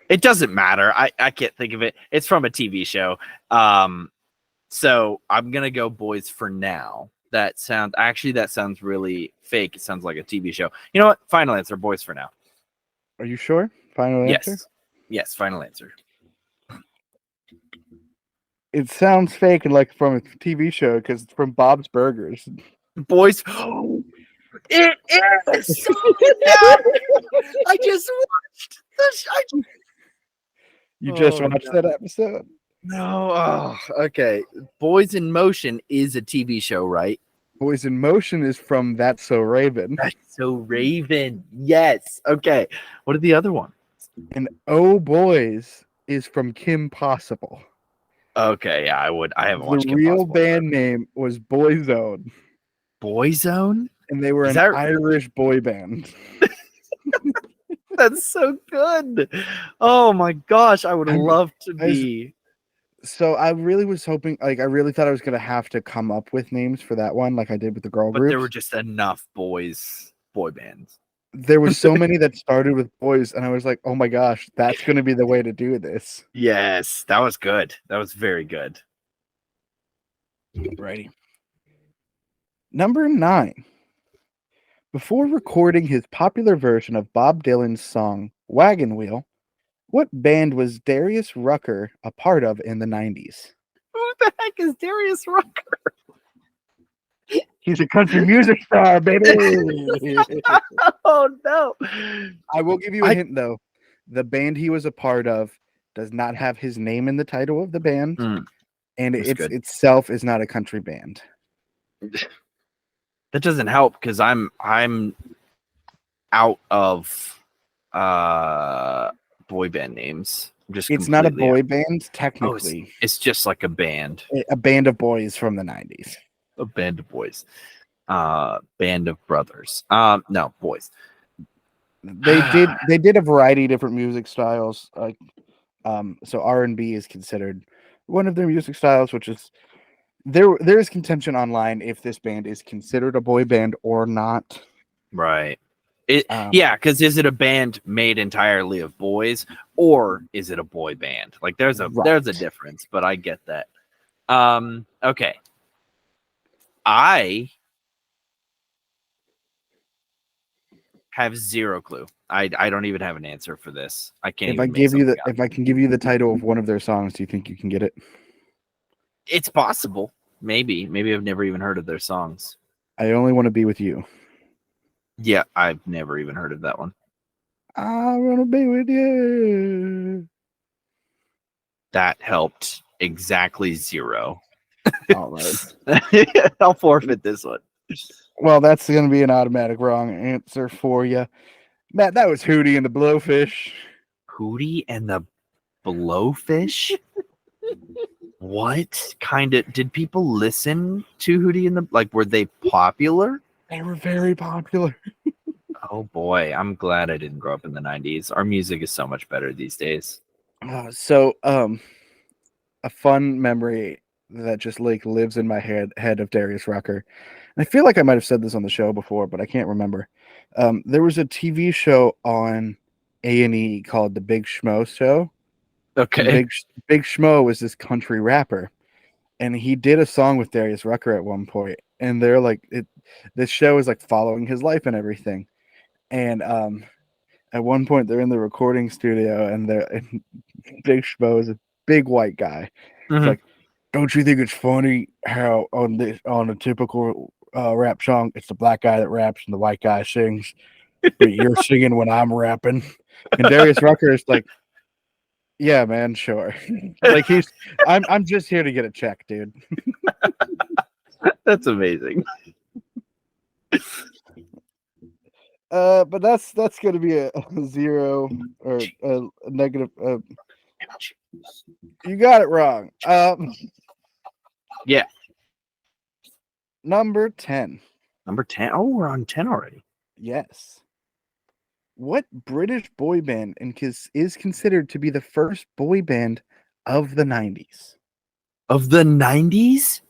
Speaker 1: It doesn't matter. I can't think of it. It's from a TV show. So I'm gonna go Boys for Now. That sounds really fake. It sounds like a TV show. You know what? Final answer, Boys for Now.
Speaker 2: Are you sure? Final answer?
Speaker 1: Yes, final answer.
Speaker 2: It sounds fake and like from a TV show because it's from Bob's Burgers.
Speaker 1: Boys. It is. I just watched this.
Speaker 2: You just watched that episode?
Speaker 1: No. Oh, okay. Boys in Motion is a TV show, right?
Speaker 2: Boys in Motion is from That's So Raven.
Speaker 1: That's So Raven. Yes. Okay. What are the other ones?
Speaker 2: And Oh Boys is from Kim Possible.
Speaker 1: Okay. Yeah, I haven't watched
Speaker 2: The
Speaker 1: Kim
Speaker 2: real
Speaker 1: Possible,
Speaker 2: band name was Boyzone.
Speaker 1: Boyzone?
Speaker 2: And they were an Irish boy band.
Speaker 1: That's so good. Oh my gosh. I would love to be.
Speaker 2: So I really was hoping, I really thought I was going to have to come up with names for that one, like I did with the girl group.
Speaker 1: But there were just enough boy bands.
Speaker 2: There were so many that started with boys, and I was like, oh my gosh, that's going to be the way to do this.
Speaker 1: Yes, that was good. That was very good.
Speaker 2: Righty. Number 9. Before recording his popular version of Bob Dylan's song Wagon Wheel, what band was Darius Rucker a part of in the 90s?
Speaker 1: Who the heck is Darius Rucker?
Speaker 2: He's a country music star, baby.
Speaker 1: Oh, no.
Speaker 2: I will give you a hint, though. The band he was a part of does not have his name in the title of the band, and itself is not a country band.
Speaker 1: That doesn't help because I'm out of boy band names.
Speaker 2: It's not a boy band, technically.
Speaker 1: It's just like a band.
Speaker 2: A band of boys from the 90s.
Speaker 1: A band of boys. Band of brothers. No, boys.
Speaker 2: They did a variety of different music styles. So R&B is considered one of their music styles, which is there is contention online if this band is considered a boy band or not.
Speaker 1: Right. Yeah, because is it a band made entirely of boys, or is it a boy band? Like there's a difference, but I get that. Okay. I have zero clue. I don't even have an answer for this. I can't.
Speaker 2: If I can give you the title of one of their songs, do you think you can get it?
Speaker 1: It's possible. Maybe I've never even heard of their songs.
Speaker 2: I Only Want to Be With You.
Speaker 1: Yeah, I've never even heard of that one.
Speaker 2: I want to be with you.
Speaker 1: That helped exactly zero.
Speaker 2: All right.
Speaker 1: I'll forfeit this one.
Speaker 2: Well, that's going to be an automatic wrong answer for you. Matt, that was Hootie and the Blowfish.
Speaker 1: Hootie and the Blowfish? What kind of did people listen to Hootie and the were they popular?
Speaker 2: They were very popular.
Speaker 1: Oh boy, I'm glad I didn't grow up in the 90s. Our music is so much better these days.
Speaker 2: A fun memory that just lives in my head of Darius Rucker. And I feel like I might have said this on the show before, but I can't remember. There was a TV show on A&E called The Big Schmo Show.
Speaker 1: Okay.
Speaker 2: Big Schmo was this country rapper, and he did a song with Darius Rucker at one point, and they're like, this show is like following his life and everything. And at one point they're in the recording studio, and Big Schmo is a big white guy. It's like, don't you think it's funny how on a typical rap song, it's the black guy that raps and the white guy sings, but you're singing when I'm rapping? And Darius Rucker is like, yeah, man, sure. Like I'm just here to get a check, dude.
Speaker 1: That's amazing.
Speaker 2: But that's going to be a 0 or a negative. You got it wrong.
Speaker 1: Yeah.
Speaker 2: Number 10.
Speaker 1: Number 10. Oh, we're on 10 already.
Speaker 2: Yes. What British boy band is considered to be the first boy band of the 90s?
Speaker 1: Of the 90s?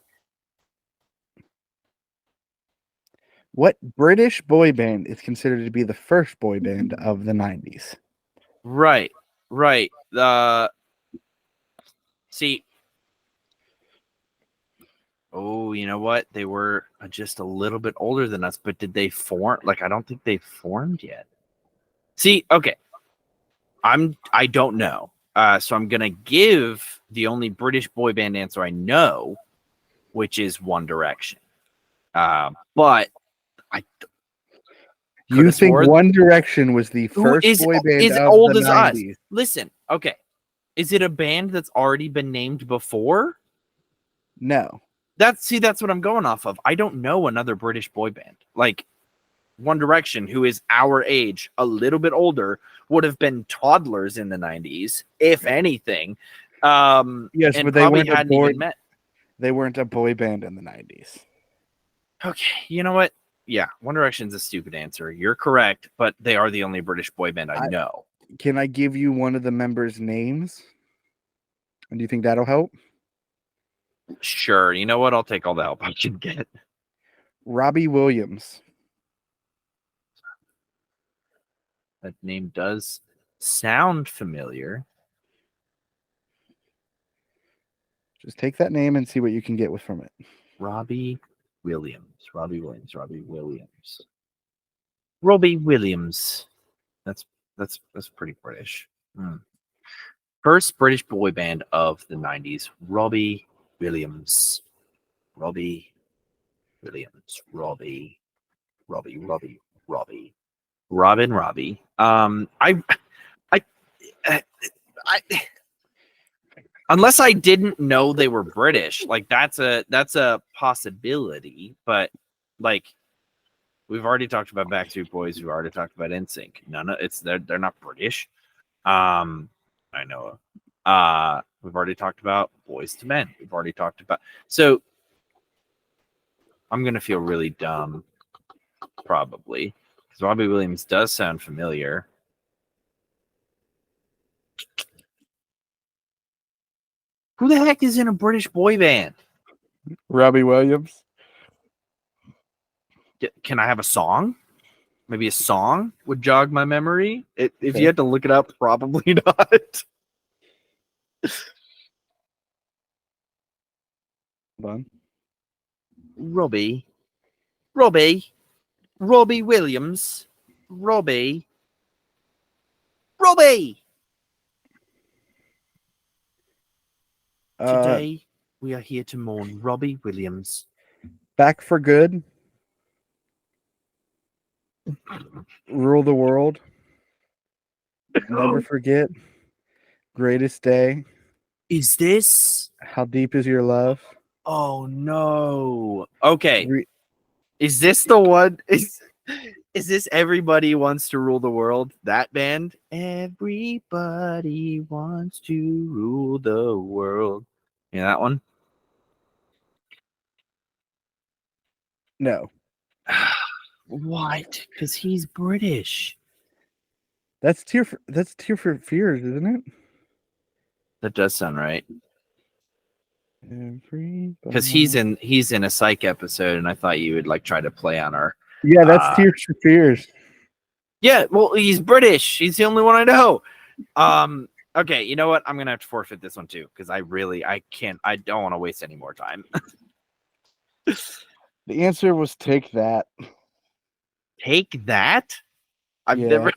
Speaker 2: What British boy band is considered to be the first boy band of the 90s?
Speaker 1: Right. See. Oh, you know what? They were just a little bit older than us, but did they form? Like, I don't think they formed yet. See, okay. I don't know. So I'm gonna give the only British boy band answer I know, which is One Direction. But
Speaker 2: you think One Direction was the first boy band of
Speaker 1: old
Speaker 2: the
Speaker 1: as
Speaker 2: 90s?
Speaker 1: Us? Listen, okay. Is it a band that's already been named before?
Speaker 2: No.
Speaker 1: That's what I'm going off of. I don't know another British boy band. Like One Direction, who is our age, a little bit older, would have been toddlers in the 90s, if anything.
Speaker 2: Yes,
Speaker 1: and
Speaker 2: but they weren't
Speaker 1: hadn't even met.
Speaker 2: They weren't a boy band in the 90s.
Speaker 1: Okay, you know what? Yeah, One Direction's a stupid answer. You're correct, but they are the only British boy band I know.
Speaker 2: Can I give you one of the members' names? And do you think that'll help?
Speaker 1: Sure. You know what? I'll take all the help I can get.
Speaker 2: Robbie Williams.
Speaker 1: That name does sound familiar.
Speaker 2: Just take that name and see what you can get from it.
Speaker 1: Robbie Williams. Robbie Williams. That's pretty British. First British boy band of the 90s. Robbie Williams. Robbie. Robin Robbie. Unless I didn't know they were British, like that's a possibility. But like we've already talked about Backstreet Boys, we've already talked about NSYNC. They're not British. I know. We've already talked about Boys to Men. We've already talked about. So I'm gonna feel really dumb, probably, because Robbie Williams does sound familiar. Who the heck is in a British boy band?
Speaker 2: Robbie Williams.
Speaker 1: Can I have a song? Maybe a song would jog my memory. If you had to look it up, probably not.
Speaker 2: Hold on.
Speaker 1: Robbie Williams. Robbie. Today we are here to mourn Robbie Williams.
Speaker 2: Back for Good. Rule the World. Never Forget. Greatest Day.
Speaker 1: Is this?
Speaker 2: How Deep Is Your Love?
Speaker 1: Oh no. Okay. Is this the one? Is this Everybody Wants to Rule the World? That band? Everybody wants to rule the world. Yeah, that one?
Speaker 2: No.
Speaker 1: What? Because he's British.
Speaker 2: That's Tear for Fears, isn't it?
Speaker 1: That does sound right. Because he's in a Psych episode, and I thought you would like try to play on our.
Speaker 2: Yeah, that's Tears for Fears.
Speaker 1: Yeah, well, he's British. He's the only one I know. Okay, you know what? I'm gonna have to forfeit this one too because I don't want to waste any more time.
Speaker 2: The answer was Take That.
Speaker 1: Take That? I've
Speaker 2: Yeah.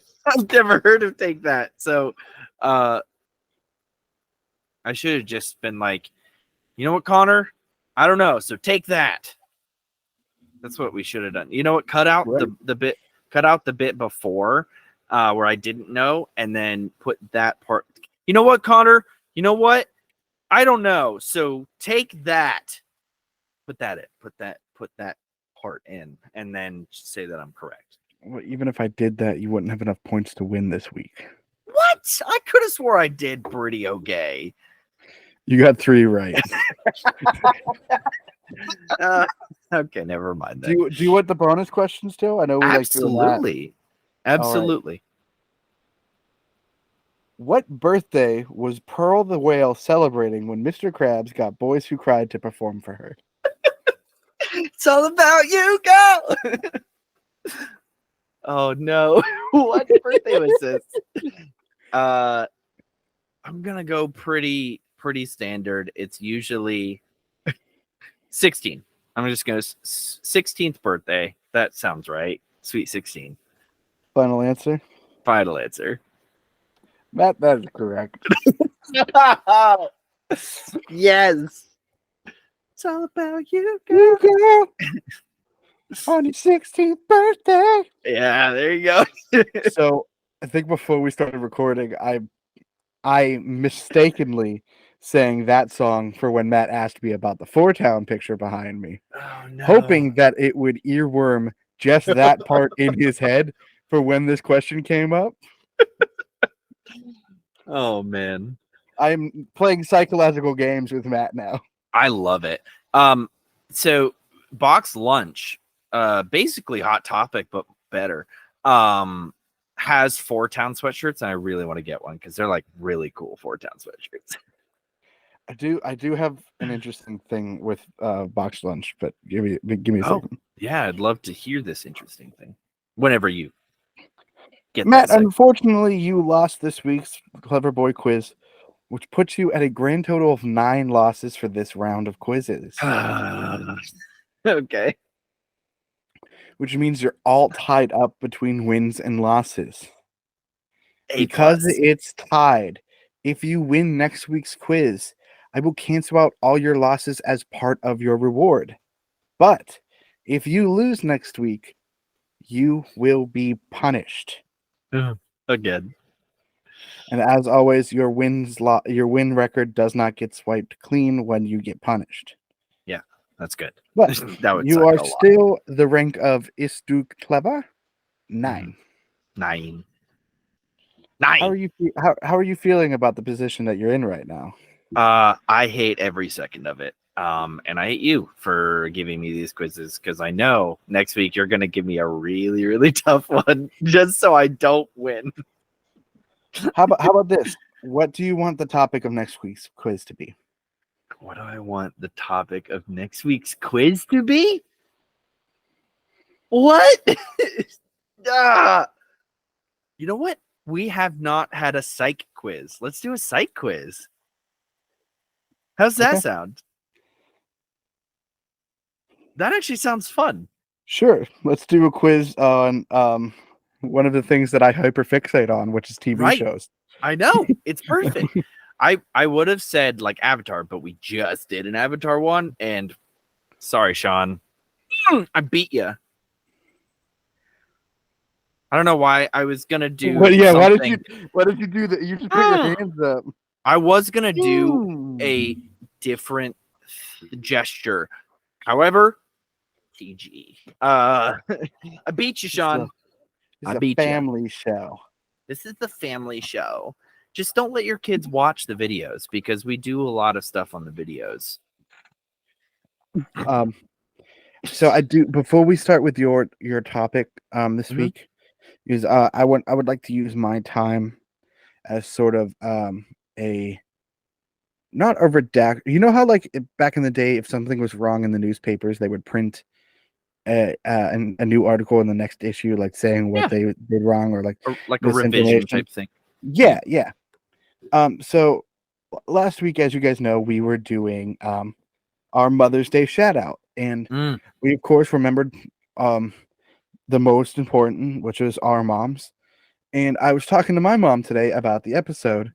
Speaker 1: never heard of Take That. So, I should have just been like, you know what, Connor? I don't know. So take that. That's what we should have done. You know what? Cut out the bit before where I didn't know, and then put that part. You know what, Connor? You know what? I don't know. So take that. Put that part in, and then say that I'm correct.
Speaker 2: Well, even if I did that, you wouldn't have enough points to win this week.
Speaker 1: What? I could have swore I did pretty okay.
Speaker 2: You got 3 right.
Speaker 1: Okay, never mind.
Speaker 2: Do you want the bonus question still? I know we
Speaker 1: absolutely, absolutely.
Speaker 2: Right. What birthday was Pearl the whale celebrating when Mr. Krabs got Boys Who Cried to perform for her?
Speaker 1: It's all about you, girl. Oh no! What birthday was this? I'm gonna go pretty standard. It's usually 16. I'm just gonna 16th birthday. That sounds right. Sweet 16.
Speaker 2: Final answer.
Speaker 1: Final answer.
Speaker 2: That is correct.
Speaker 1: Yes. It's all about you, girl.
Speaker 2: You girl. On your 16th birthday.
Speaker 1: Yeah, there you go.
Speaker 2: So I think before we started recording, I mistakenly sang that song for when Matt asked me about the 4-Town picture behind me.
Speaker 1: Oh, no.
Speaker 2: Hoping that it would earworm just that part in his head for when this question came up.
Speaker 1: Oh man.
Speaker 2: I'm playing psychological games with Matt now.
Speaker 1: I love it. So box lunch, basically Hot Topic, but better. Has 4-Town sweatshirts, and I really want to get one because they're like really cool 4-Town sweatshirts.
Speaker 2: I do have an interesting thing with box lunch, but give me a second.
Speaker 1: Yeah, I'd love to hear this interesting thing. Whenever you get
Speaker 2: Matt, unfortunately, you lost this week's Clever Boy quiz, which puts you at a grand total of 9 losses for this round of quizzes.
Speaker 1: Okay.
Speaker 2: Which means you're all tied up between wins and losses. Because it's tied, if you win next week's quiz, I will cancel out all your losses as part of your reward. But if you lose next week, you will be punished.
Speaker 1: Again.
Speaker 2: And as always, your win record does not get swiped clean when you get punished.
Speaker 1: Yeah, that's good.
Speaker 2: But
Speaker 1: that would
Speaker 2: you are still the rank of Ist du clever? 9.
Speaker 1: 9.
Speaker 2: How are you feeling about the position that you're in right now?
Speaker 1: I hate every second of it. And I hate you for giving me these quizzes because I know next week you're going to give me a really, really tough one just so I don't win.
Speaker 2: How about this? What do you want the topic of next week's quiz to be?
Speaker 1: What do I want the topic of next week's quiz to be? What? You know what? We have not had a psych quiz. Let's do a psych quiz. How's that sound? That actually sounds fun.
Speaker 2: Sure. Let's do a quiz on one of the things that I hyperfixate on, which is TV shows.
Speaker 1: I know. It's perfect. I would have said like Avatar, but we just did an Avatar one, and sorry, Sean. I beat you. I don't know why I was gonna do.
Speaker 2: Why did you do that? You just put your hands up.
Speaker 1: I was gonna do a different gesture. However, TG. I beat you, Sean.
Speaker 2: I beat you. Family show.
Speaker 1: This is the family show. Just don't let your kids watch the videos because we do a lot of stuff on the videos.
Speaker 2: So I do. Before we start with your topic this week, is I would like to use my time as sort of a not a redact. You know how like back in the day, if something was wrong in the newspapers, they would print a new article in the next issue, like saying what they did wrong or like
Speaker 1: a revision type thing.
Speaker 2: Yeah. So last week, as you guys know, we were doing our Mother's Day shout out, and we of course remembered the most important, which was our moms. And I was talking to my mom today about the episode,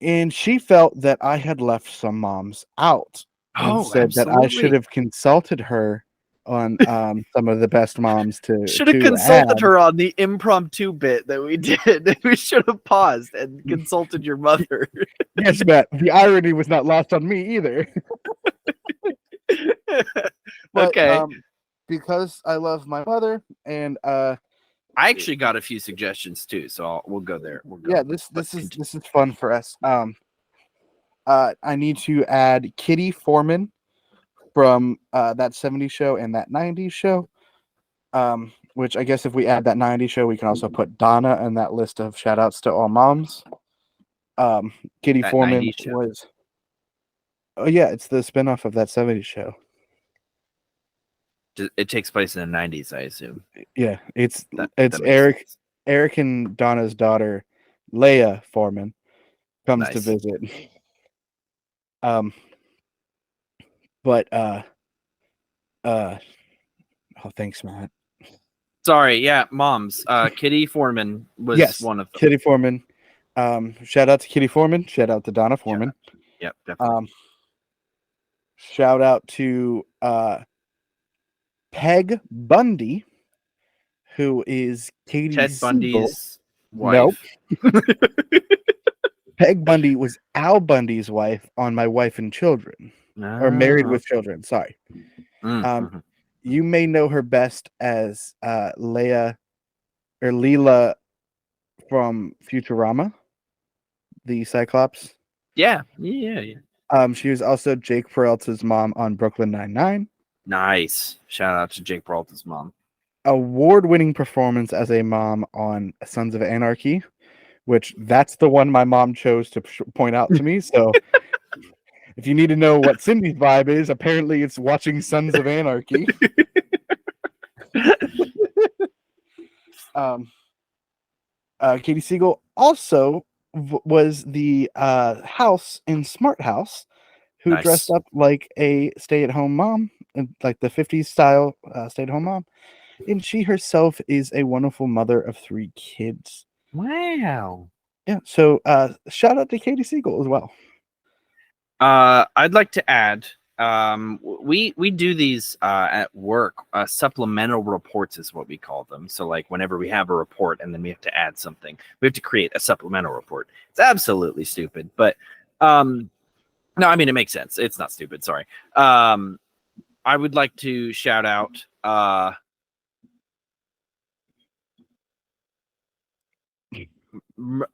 Speaker 2: and she felt that I had left some moms out and said that I should have consulted her on some of the best moms to
Speaker 1: should have consulted her on the impromptu bit that we did. We should have paused and consulted your mother.
Speaker 2: Yes, Matt. The irony was not lost on me either. But,
Speaker 1: okay.
Speaker 2: Because I love my mother, and
Speaker 1: I actually got a few suggestions too, so we'll go there.
Speaker 2: Yeah, this is fun for us. I need to add Kitty Foreman from that 70s show and that 90s show. Which I guess if we add that 90s show, we can also put Donna in that list of shout outs to all moms. Kitty Foreman was it's the spinoff of that 70s show.
Speaker 1: It takes place in the 90s, I assume.
Speaker 2: Yeah, it's Eric and Donna's daughter, Leia Foreman, comes to visit. Thanks, Matt.
Speaker 1: Sorry, yeah, moms. Kitty Foreman was one of them.
Speaker 2: Kitty Foreman. Shout out to Kitty Foreman. Shout out to Donna Foreman.
Speaker 1: Yep, definitely.
Speaker 2: Shout out to Peg Bundy, who is Katie
Speaker 1: Ted Bundy's
Speaker 2: wife. Nope. Peg Bundy was Al Bundy's wife on My Wife and Children, or Married with Children. Sorry. You may know her best as Leela from Futurama, the Cyclops.
Speaker 1: Yeah.
Speaker 2: She was also Jake Peralta's mom on Brooklyn Nine-Nine.
Speaker 1: Nice. Shout out to Jake Peralta's mom.
Speaker 2: Award-winning performance as a mom on Sons of Anarchy, which that's the one my mom chose to point out to me. So if you need to know what Cindy's vibe is, apparently it's watching Sons of Anarchy. Katie Siegel also was the Haux in Smart House, who dressed up like a stay-at-home mom, like the 50s style stay-at-home mom. And she herself is a wonderful mother of 3 kids.
Speaker 1: Wow.
Speaker 2: Yeah. So shout out to Katie Siegel as well.
Speaker 1: I'd like to add, we do these at work. Supplemental reports is what we call them. So like whenever we have a report and then we have to add something, we have to create a supplemental report. It's absolutely stupid, but no, I mean it makes sense. It's not stupid. Sorry. I would like to shout out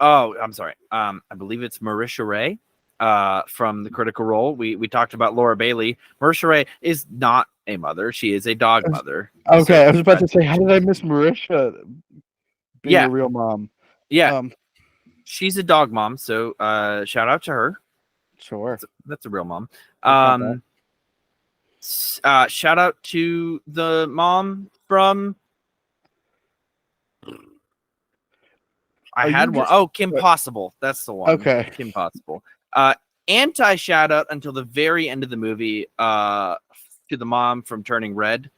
Speaker 1: I'm sorry. I believe it's Marisha Ray from the Critical Role. We talked about Laura Bailey. Marisha Ray is not a mother. She is a dog mother.
Speaker 2: Okay, so I was about to say, how did I miss Marisha being a real mom?
Speaker 1: Yeah. She's a dog mom, so shout out to her.
Speaker 2: Sure.
Speaker 1: That's a real mom. Shout out to the mom from Kim Possible. That's the one.
Speaker 2: Okay.
Speaker 1: Kim Possible. Anti shout out until the very end of the movie to the mom from Turning Red.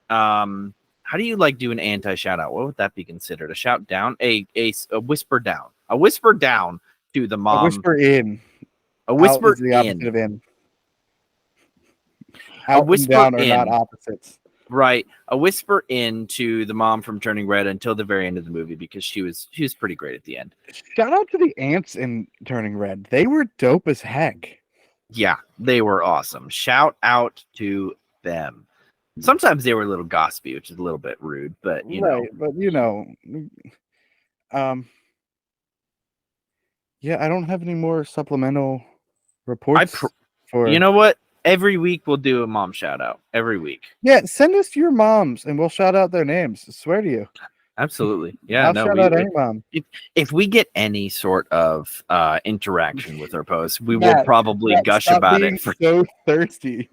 Speaker 1: How do you do an anti shout out? What would that be considered? A shout down? A whisper down. A whisper down to the mom.
Speaker 2: A whisper in.
Speaker 1: A whisper
Speaker 2: out is the opposite
Speaker 1: in.
Speaker 2: Of in. Out
Speaker 1: a whisper
Speaker 2: and down are
Speaker 1: in.
Speaker 2: not opposites.
Speaker 1: Right. A whisper in to the mom from Turning Red until the very end of the movie because she was pretty great at the end.
Speaker 2: Shout out to the ants in Turning Red. They were dope as heck.
Speaker 1: Yeah, they were awesome. Shout out to them. Sometimes they were a little gossipy, which is a little bit rude, but you know.
Speaker 2: But yeah, I don't have any more supplemental reports.
Speaker 1: You know what? Every week we'll do a mom shout out. Every week.
Speaker 2: Yeah, send us your moms and we'll shout out their names. I swear to you.
Speaker 1: Absolutely. Yeah.
Speaker 2: I'll shout out any mom.
Speaker 1: If we get any sort of interaction with our posts, we will probably gush about it.
Speaker 2: So thirsty.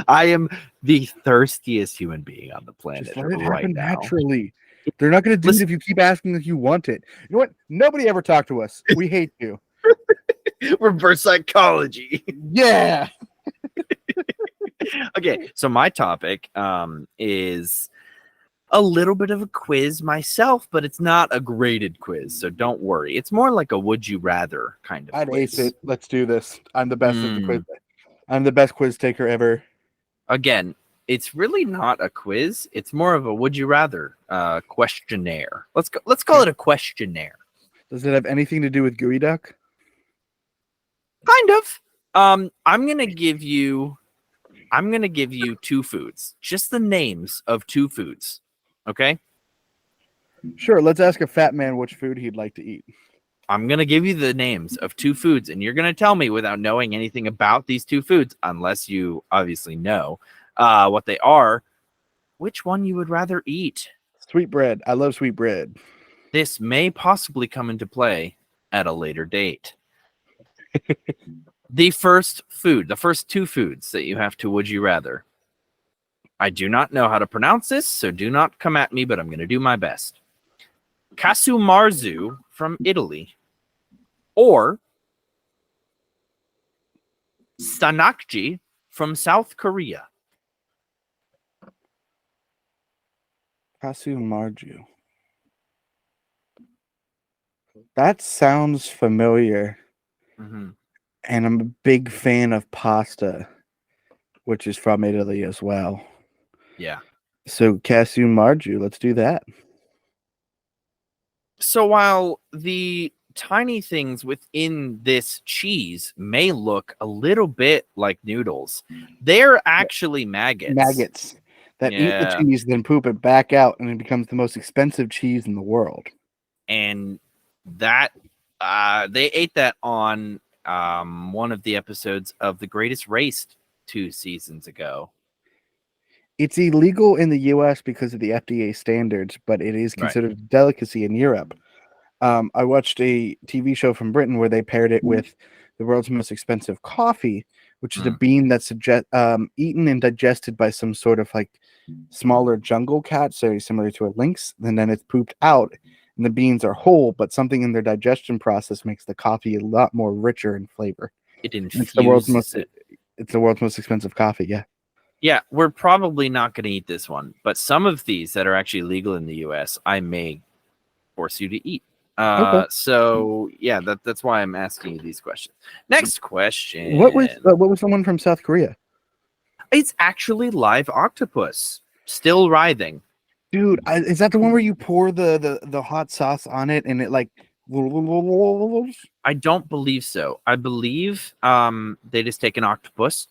Speaker 1: I am the thirstiest human being on the planet
Speaker 2: Just let it
Speaker 1: right
Speaker 2: happen
Speaker 1: now.
Speaker 2: Naturally. They're not going to do it if you keep asking if you want it. You know what? Nobody ever talked to us. We hate you.
Speaker 1: Reverse psychology.
Speaker 2: Yeah.
Speaker 1: Okay, so my topic is a little bit of a quiz myself, but it's not a graded quiz, so don't worry. It's more like a would you rather kind of
Speaker 2: I'd
Speaker 1: quiz.
Speaker 2: ace it. Let's do this. I'm the best at the quiz. I'm the best quiz taker ever.
Speaker 1: Again, it's really not a quiz. It's more of a would you rather questionnaire. Let's call it a questionnaire.
Speaker 2: Does it have anything to do with Gooey Duck?
Speaker 1: Kind of. I'm gonna give you 2 foods. Just the names of 2 foods. Okay?
Speaker 2: Sure, let's ask a fat man which food he'd like to eat.
Speaker 1: I'm going to give you the names of 2 foods, and you're going to tell me without knowing anything about these 2 foods, unless you obviously know what they are, which one you would rather eat.
Speaker 2: Sweet bread. I love sweet bread.
Speaker 1: This may possibly come into play at a later date. The first 2 foods that you have to would you rather. I do not know how to pronounce this, so do not come at me, but I'm going to do my best. Casumarzu from Italy, or Sanakji from South Korea.
Speaker 2: Casumarju. That sounds familiar.
Speaker 1: Mm-hmm.
Speaker 2: And I'm a big fan of pasta, which is from Italy as well.
Speaker 1: Yeah.
Speaker 2: So Casumarju, let's do that.
Speaker 1: So while the tiny things within this cheese may look a little bit like noodles, they're actually maggots.
Speaker 2: Maggots that eat the cheese, then poop it back out, and it becomes the most expensive cheese in the world.
Speaker 1: And that they ate that on one of the episodes of The Greatest Race 2 seasons ago.
Speaker 2: It's illegal in the U.S. because of the FDA standards, but it is considered a delicacy in Europe. I watched a TV show from Britain where they paired it with the world's most expensive coffee, which is a bean that's eaten and digested by some sort of like smaller jungle cat, so similar to a lynx, and then it's pooped out, and the beans are whole, but something in their digestion process makes the coffee a lot more richer in flavor.
Speaker 1: It infuses
Speaker 2: It's the world's most expensive coffee, yeah.
Speaker 1: Yeah, we're probably not going to eat this one, but some of these that are actually legal in the U.S., I may force you to eat.
Speaker 2: Okay.
Speaker 1: So yeah, that's why I'm asking you these questions. Next question.
Speaker 2: What was the one from South Korea?
Speaker 1: It's actually live octopus, still writhing.
Speaker 2: Dude, is that the one where you pour the hot sauce on it and it like?
Speaker 1: I don't believe so. I believe they just take an octopus,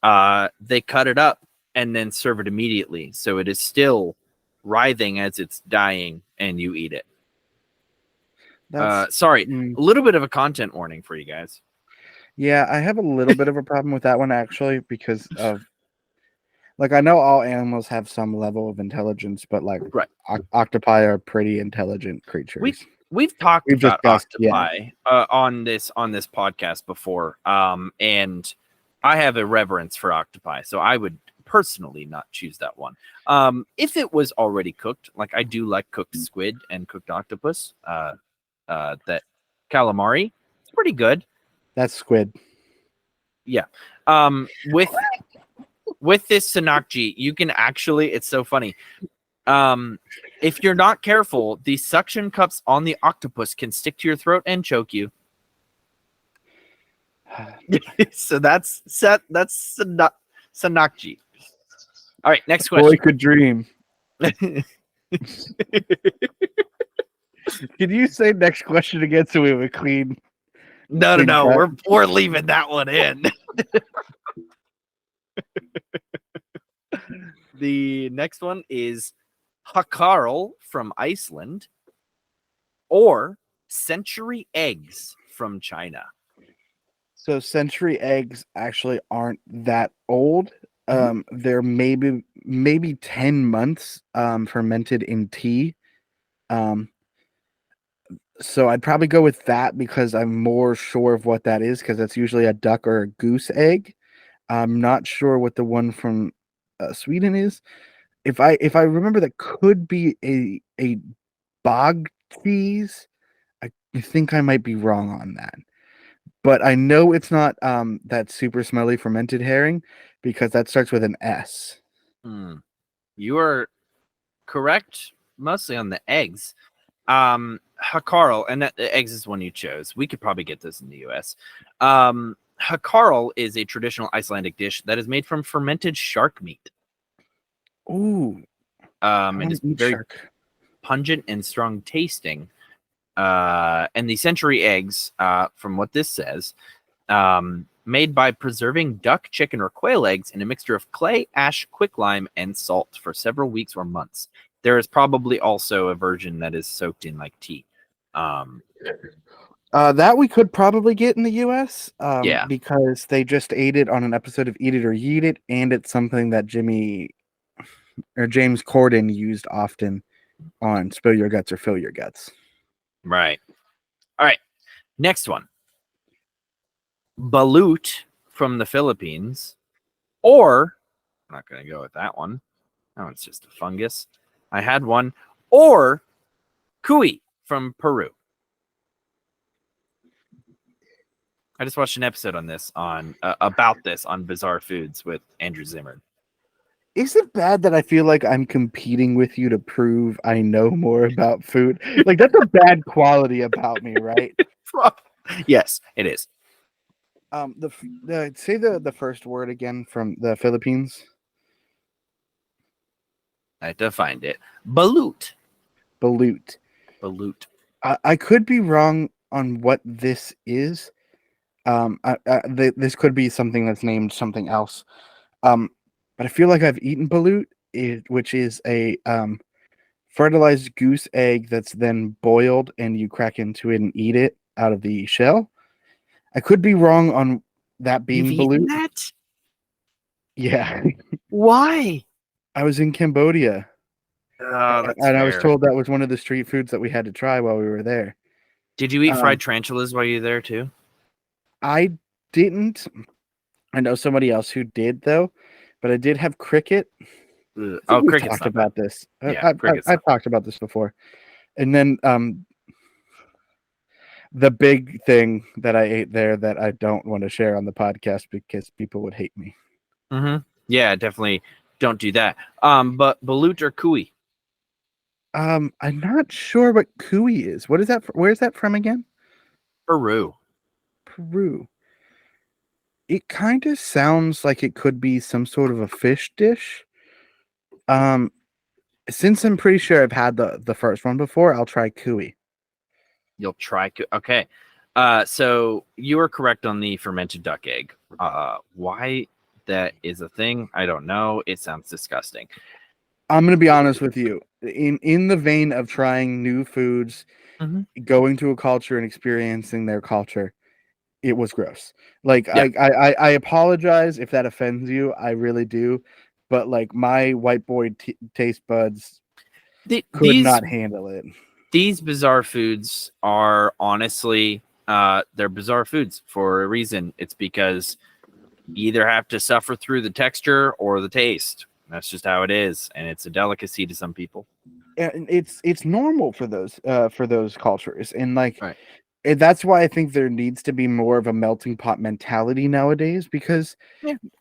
Speaker 1: they cut it up and then serve it immediately, so it is still writhing as it's dying, and you eat it. Sorry, a little bit of a content warning for you guys.
Speaker 2: Yeah, I have a little bit of a problem with that one actually, because of like I know all animals have some level of intelligence, but like octopi are pretty intelligent creatures.
Speaker 1: We've talked about octopi on this podcast before, and I have a reverence for octopi, so I would personally not choose that one. If it was already cooked, like I do like cooked squid and cooked octopus. That calamari, it's pretty good.
Speaker 2: That's squid.
Speaker 1: Yeah. With this Sanakji, you can actually, it's so funny. If you're not careful, the suction cups on the octopus can stick to your throat and choke you. So that's Sanakji. All right, next question.
Speaker 2: Boy could dream. Can you say next question again so we have a clean?
Speaker 1: No. We're leaving that one in. The next one is Hakarl from Iceland, or Century Eggs from China.
Speaker 2: So Century Eggs actually aren't that old. They're maybe 10 months fermented in tea. So I'd probably go with that because I'm more sure of what that is, because that's usually a duck or a goose egg. I'm not sure what the one from Sweden is. if I remember, that could be a bog cheese. I think I might be wrong on that, but I know it's not that super smelly fermented herring, because that starts with an S.
Speaker 1: You are correct mostly on the eggs. Hakarl, and the eggs is one you chose. We could probably get this in the US. Hakarl is a traditional Icelandic dish that is made from fermented shark meat.
Speaker 2: Ooh,
Speaker 1: It is very
Speaker 2: shark.
Speaker 1: pungent and strong tasting. And the century eggs, from what this says, made by preserving duck, chicken, or quail eggs in a mixture of clay, ash, quicklime, and salt for several weeks or months. There is probably also a version that is soaked in like tea.
Speaker 2: That we could probably get in the US,
Speaker 1: Yeah.
Speaker 2: because they just ate it on an episode of Eat It or Yeet It, and it's something that James Corden used often on Spill Your Guts or Fill Your Guts.
Speaker 1: Right. All right. Next one. Balut from the Philippines, or I'm not going to go with that one. That one's just a fungus. I had one. Or cuy from Peru. I just watched an episode on this about this on Bizarre Foods with Andrew Zimmern.
Speaker 2: Is it bad that I feel like I'm competing with you to prove I know more about food? Like, that's a bad quality about me, right?
Speaker 1: Yes, it is.
Speaker 2: Say the first word again from the Philippines.
Speaker 1: I have to find it. Balut.
Speaker 2: Balut.
Speaker 1: Balut.
Speaker 2: I could be wrong on what this is. This could be something that's named something else. But I feel like I've eaten balut, which is a fertilized goose egg that's then boiled, and you crack into it and eat it out of the shell. I could be wrong on that being
Speaker 1: You've
Speaker 2: balut.
Speaker 1: eaten that?
Speaker 2: Yeah.
Speaker 1: Why?
Speaker 2: I was in Cambodia.
Speaker 1: Oh, that's
Speaker 2: and I was
Speaker 1: fair.
Speaker 2: told that was one of the street foods that we had to try while we were there.
Speaker 1: Did you eat fried tarantulas while you were there too?
Speaker 2: I didn't. I know somebody else who did, though, but I did have cricket.
Speaker 1: Oh,
Speaker 2: we
Speaker 1: cricket's
Speaker 2: talked
Speaker 1: not
Speaker 2: about
Speaker 1: bad.
Speaker 2: this.
Speaker 1: Yeah,
Speaker 2: I've talked about this before. And then the big thing that I ate there that I don't want to share on the podcast because people would hate me.
Speaker 1: Mm-hmm. Yeah, definitely don't do that. But balut or cuy?
Speaker 2: I'm not sure what cuy is. What is that? Where is that from again?
Speaker 1: Peru.
Speaker 2: Peru. It kind of sounds like it could be some sort of a fish dish. Since I'm pretty sure I've had the first one before, I'll try cuy.
Speaker 1: You'll try. Okay. So you are correct on the fermented duck egg. Why that is a thing, I don't know. It sounds disgusting.
Speaker 2: I'm gonna be honest with you. In the vein of trying new foods, going to a culture and experiencing their culture, it was gross. Like, yeah. I apologize if that offends you. I really do. But like, my white boy taste buds could not handle it.
Speaker 1: These bizarre foods are honestly, they're bizarre foods for a reason. It's because you either have to suffer through the texture or the taste. That's just how it is, and it's a delicacy to some people.
Speaker 2: And it's normal for those cultures, and like, right. And that's why I think there needs to be more of a melting pot mentality nowadays, because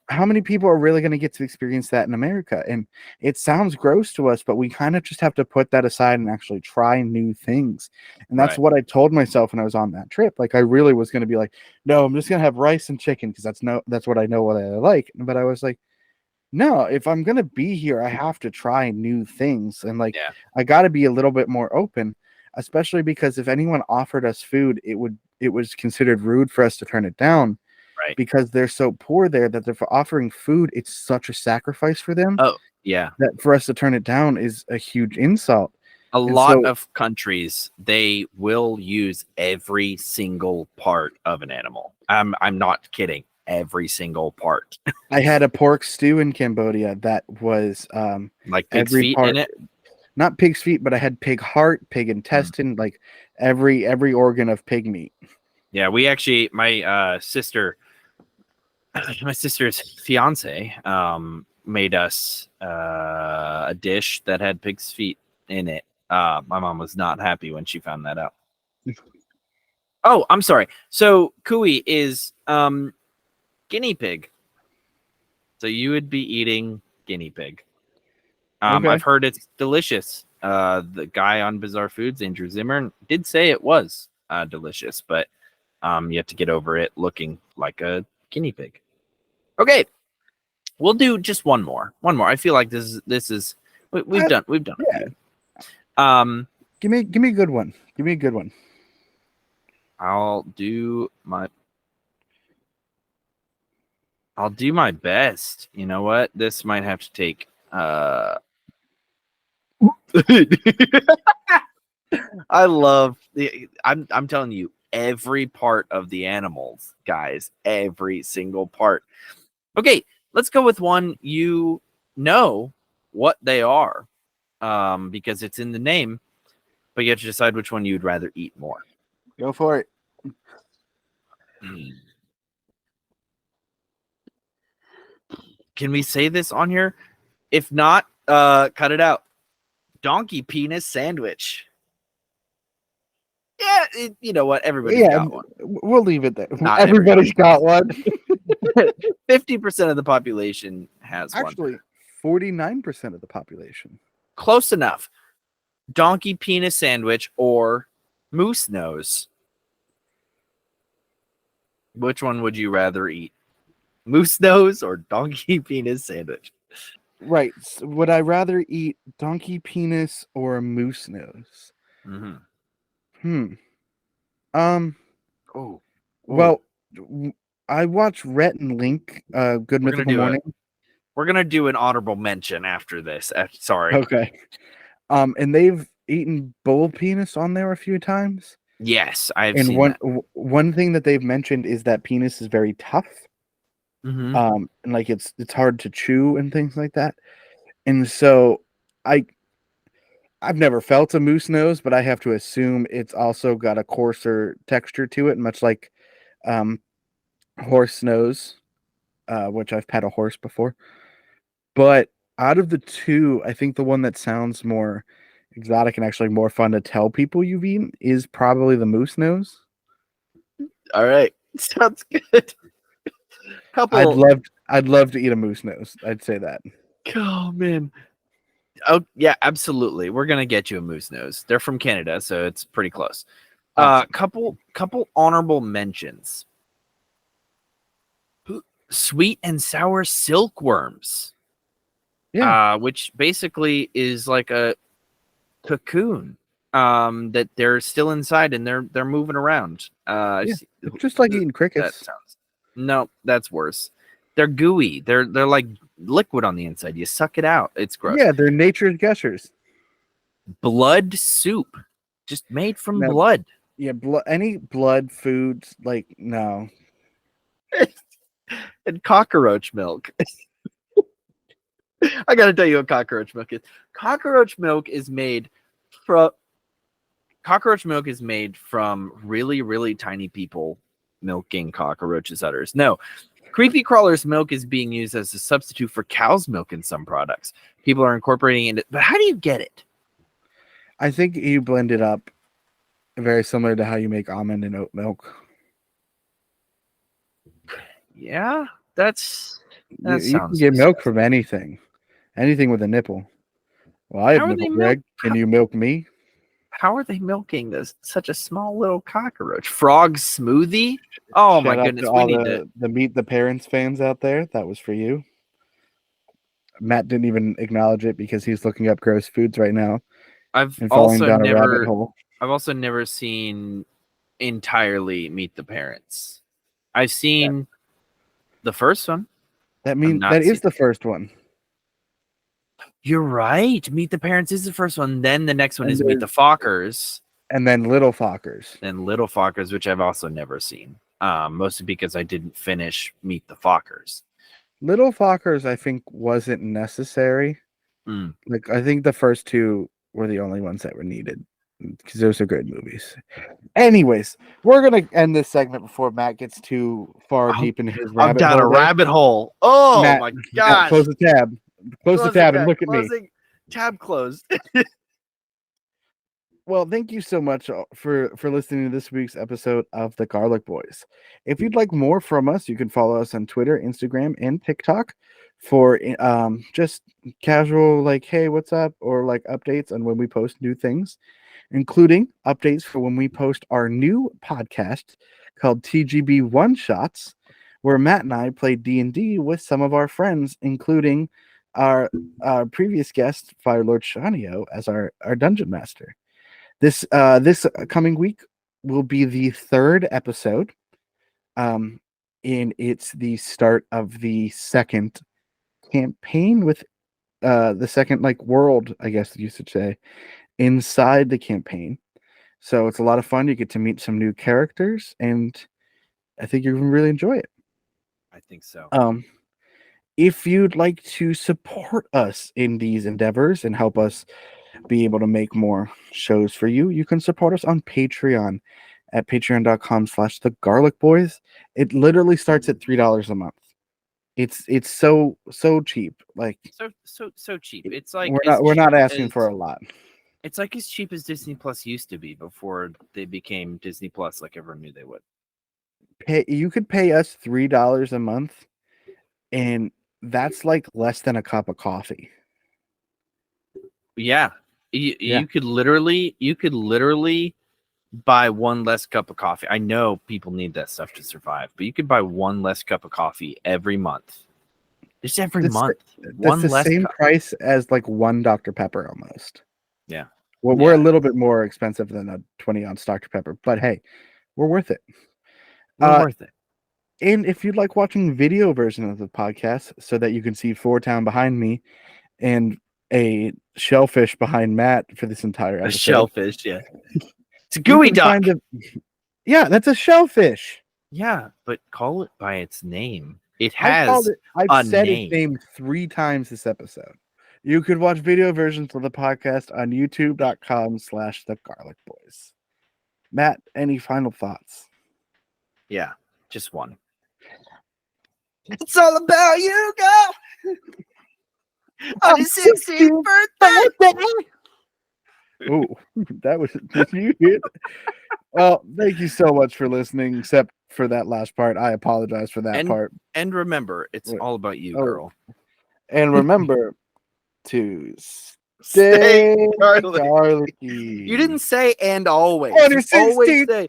Speaker 2: how many people are really going to get to experience that in America? And it sounds gross to us, but we kind of just have to put that aside and actually try new things. And that's what I told myself when I was on that trip. Like, I really was going to be like, no, I'm just going to have rice and chicken because that's what I know what I like. But I was like, no, if I'm going to be here, I have to try new things. And like, I got to be a little bit more open, especially because if anyone offered us food, it was considered rude for us to turn it down. Right. Because they're so poor there that they're offering food. It's such a sacrifice for them.
Speaker 1: Oh, yeah.
Speaker 2: That for us to turn it down is a huge insult.
Speaker 1: A lot of countries, they will use every single part of an animal. I'm not kidding. Every single part.
Speaker 2: I had a pork stew in Cambodia that was
Speaker 1: like pig's feet in it.
Speaker 2: Not pig's feet, but I had pig heart, pig intestine, like every organ of pig meat.
Speaker 1: Yeah, we actually, my sister's fiance, made us a dish that had pig's feet in it. My mom was not happy when she found that out. Oh, I'm sorry. So Kui is guinea pig. So you would be eating guinea pig.
Speaker 2: Okay.
Speaker 1: I've heard it's delicious. The guy on Bizarre Foods, Andrew Zimmern, did say it was delicious, but you have to get over it looking like a guinea pig. Okay, we'll do just one more. I feel like this is we've done
Speaker 2: yeah.
Speaker 1: a few.
Speaker 2: Give me a good one. Give me a good one.
Speaker 1: I'll do my best. You know what? This might have to take I love I'm telling you, every part of the animals, guys, every single part. Okay, let's go with one you know what they are, because it's in the name, but you have to decide which one you'd rather eat more.
Speaker 2: Go for it.
Speaker 1: Can we say this on here? If not, cut it out. Donkey penis sandwich. Yeah, you know what? Everybody's got one.
Speaker 2: We'll leave it there.
Speaker 1: Not
Speaker 2: Everybody's got one.
Speaker 1: 50% of the population has one.
Speaker 2: Actually, 49% of the population.
Speaker 1: Close enough. Donkey penis sandwich or moose nose. Which one would you rather eat? Moose nose or donkey penis sandwich?
Speaker 2: Right. So would I rather eat donkey penis or a moose nose?
Speaker 1: Mm-hmm.
Speaker 2: Oh. Well, I watched Rhett and Link, Good Mythical Morning.
Speaker 1: We're gonna do an honorable mention after this. Sorry.
Speaker 2: Okay. And they've eaten bull penis on there a few times.
Speaker 1: Yes, I've
Speaker 2: seen
Speaker 1: that.
Speaker 2: One thing that they've mentioned is that penis is very tough.
Speaker 1: Mm-hmm.
Speaker 2: And like it's hard to chew and things like that. And so I've never felt a moose nose, but I have to assume it's also got a coarser texture to it, much like horse nose, which I've pet a horse before. But out of the two, I think the one that sounds more exotic and actually more fun to tell people you've eaten is probably the moose nose.
Speaker 1: All right, sounds good.
Speaker 2: I'd love to eat a moose nose. I'd say that.
Speaker 1: Oh man. Oh yeah, absolutely. We're gonna get you a moose nose. They're from Canada, so it's pretty close. Awesome. Couple honorable mentions. Sweet and sour silkworms. Yeah. Which basically is like a cocoon that they're still inside and they're moving around.
Speaker 2: Just like eating crickets.
Speaker 1: No, that's worse. They're gooey. They're like liquid on the inside. You suck it out. It's gross.
Speaker 2: Yeah, they're nature's gushers.
Speaker 1: Blood soup, just made from blood.
Speaker 2: Yeah, any blood foods, like no.
Speaker 1: And cockroach milk. I gotta tell you what cockroach milk is. Cockroach milk is made from really, really tiny people milking cockroaches' udders. No, creepy crawlers milk is being used as a substitute for cow's milk in some products. People are incorporating it, but how do you get it?
Speaker 2: I think you blend it up very similar to how you make almond and oat milk.
Speaker 1: Yeah, that
Speaker 2: you can get milk from anything with a nipple. Well, I have nipple, Greg. Can you milk me?
Speaker 1: How are they milking this? Such a small little cockroach. Frog smoothie? Oh my goodness.
Speaker 2: We need the Meet the Parents fans out there. That was for you. Matt didn't even acknowledge it because he's looking up gross foods right now.
Speaker 1: I've also never seen entirely Meet the Parents. I've seen the first one.
Speaker 2: That is the first one.
Speaker 1: You're right. Meet the Parents is the first one. Then the next one is Meet the Fockers.
Speaker 2: And then Little Fockers.
Speaker 1: And Little Fockers, which I've also never seen. Mostly because I didn't finish Meet the Fockers.
Speaker 2: Little Fockers, I think, wasn't necessary. Like I think the first two were the only ones that were needed. because those are good movies. Anyways, we're gonna end this segment before Matt gets too far deep into his
Speaker 1: I'm
Speaker 2: rabbit
Speaker 1: down
Speaker 2: hole.
Speaker 1: a rabbit hole. Oh
Speaker 2: Matt,
Speaker 1: my
Speaker 2: Matt,
Speaker 1: gosh!
Speaker 2: close the tab. Close the tab and look at me.
Speaker 1: Tab closed.
Speaker 2: Well, thank you so much for listening to this week's episode of the Garlic Boys. If you'd like more from us, you can follow us on Twitter, Instagram, and TikTok for just casual, like, hey, what's up, or like updates on when we post new things, including updates for when we post our new podcast called TGB One Shots, where Matt and I play D&D with some of our friends, including our previous guest, Firelord Shanio, as our dungeon master. This coming week will be the third episode. And it's the start of the second campaign with the second like world, I guess you should say, inside the campaign. So it's a lot of fun. You get to meet some new characters, and I think you're gonna really enjoy it.
Speaker 1: I think so.
Speaker 2: If you'd like to support us in these endeavors and help us be able to make more shows for you, you can support us on Patreon at patreon.com/thegarlicboys. It literally starts at $3 a month. It's so cheap. Like
Speaker 1: so cheap. It's like
Speaker 2: we're not asking for a lot.
Speaker 1: It's like as cheap as Disney Plus used to be before they became Disney Plus, like everyone knew they would.
Speaker 2: You could pay us $3 a month, and that's like less than a cup of coffee.
Speaker 1: Yeah. You could literally buy one less cup of coffee. I know people need that stuff to survive, but you could buy one less cup of coffee every month. Just every month.
Speaker 2: That's the same price as like one Dr. Pepper almost.
Speaker 1: Yeah.
Speaker 2: Well, we're a little bit more expensive than a 20-ounce Dr. Pepper, but hey, we're worth it.
Speaker 1: We're worth it.
Speaker 2: And if you'd like watching video version of the podcast so that you can see Four Town behind me and a shellfish behind Matt for this entire episode.
Speaker 1: A shellfish, yeah. It's a gooey duck.
Speaker 2: Yeah, that's a shellfish.
Speaker 1: Yeah, but call it by its name. It has
Speaker 2: I've said its name 3 times this episode. You could watch video versions of the podcast on youtube.com/thegarlicboys. Matt, any final thoughts?
Speaker 1: Yeah, just one. It's all about you, girl. On your 16th birthday.
Speaker 2: Oh, that was. Did you hear that? Well, thank you so much for listening, except for that last part. I apologize for that part.
Speaker 1: And remember, it's all about you, girl.
Speaker 2: And remember to stay garlicky.
Speaker 1: You didn't say and always.
Speaker 2: On your 16th
Speaker 1: birthday.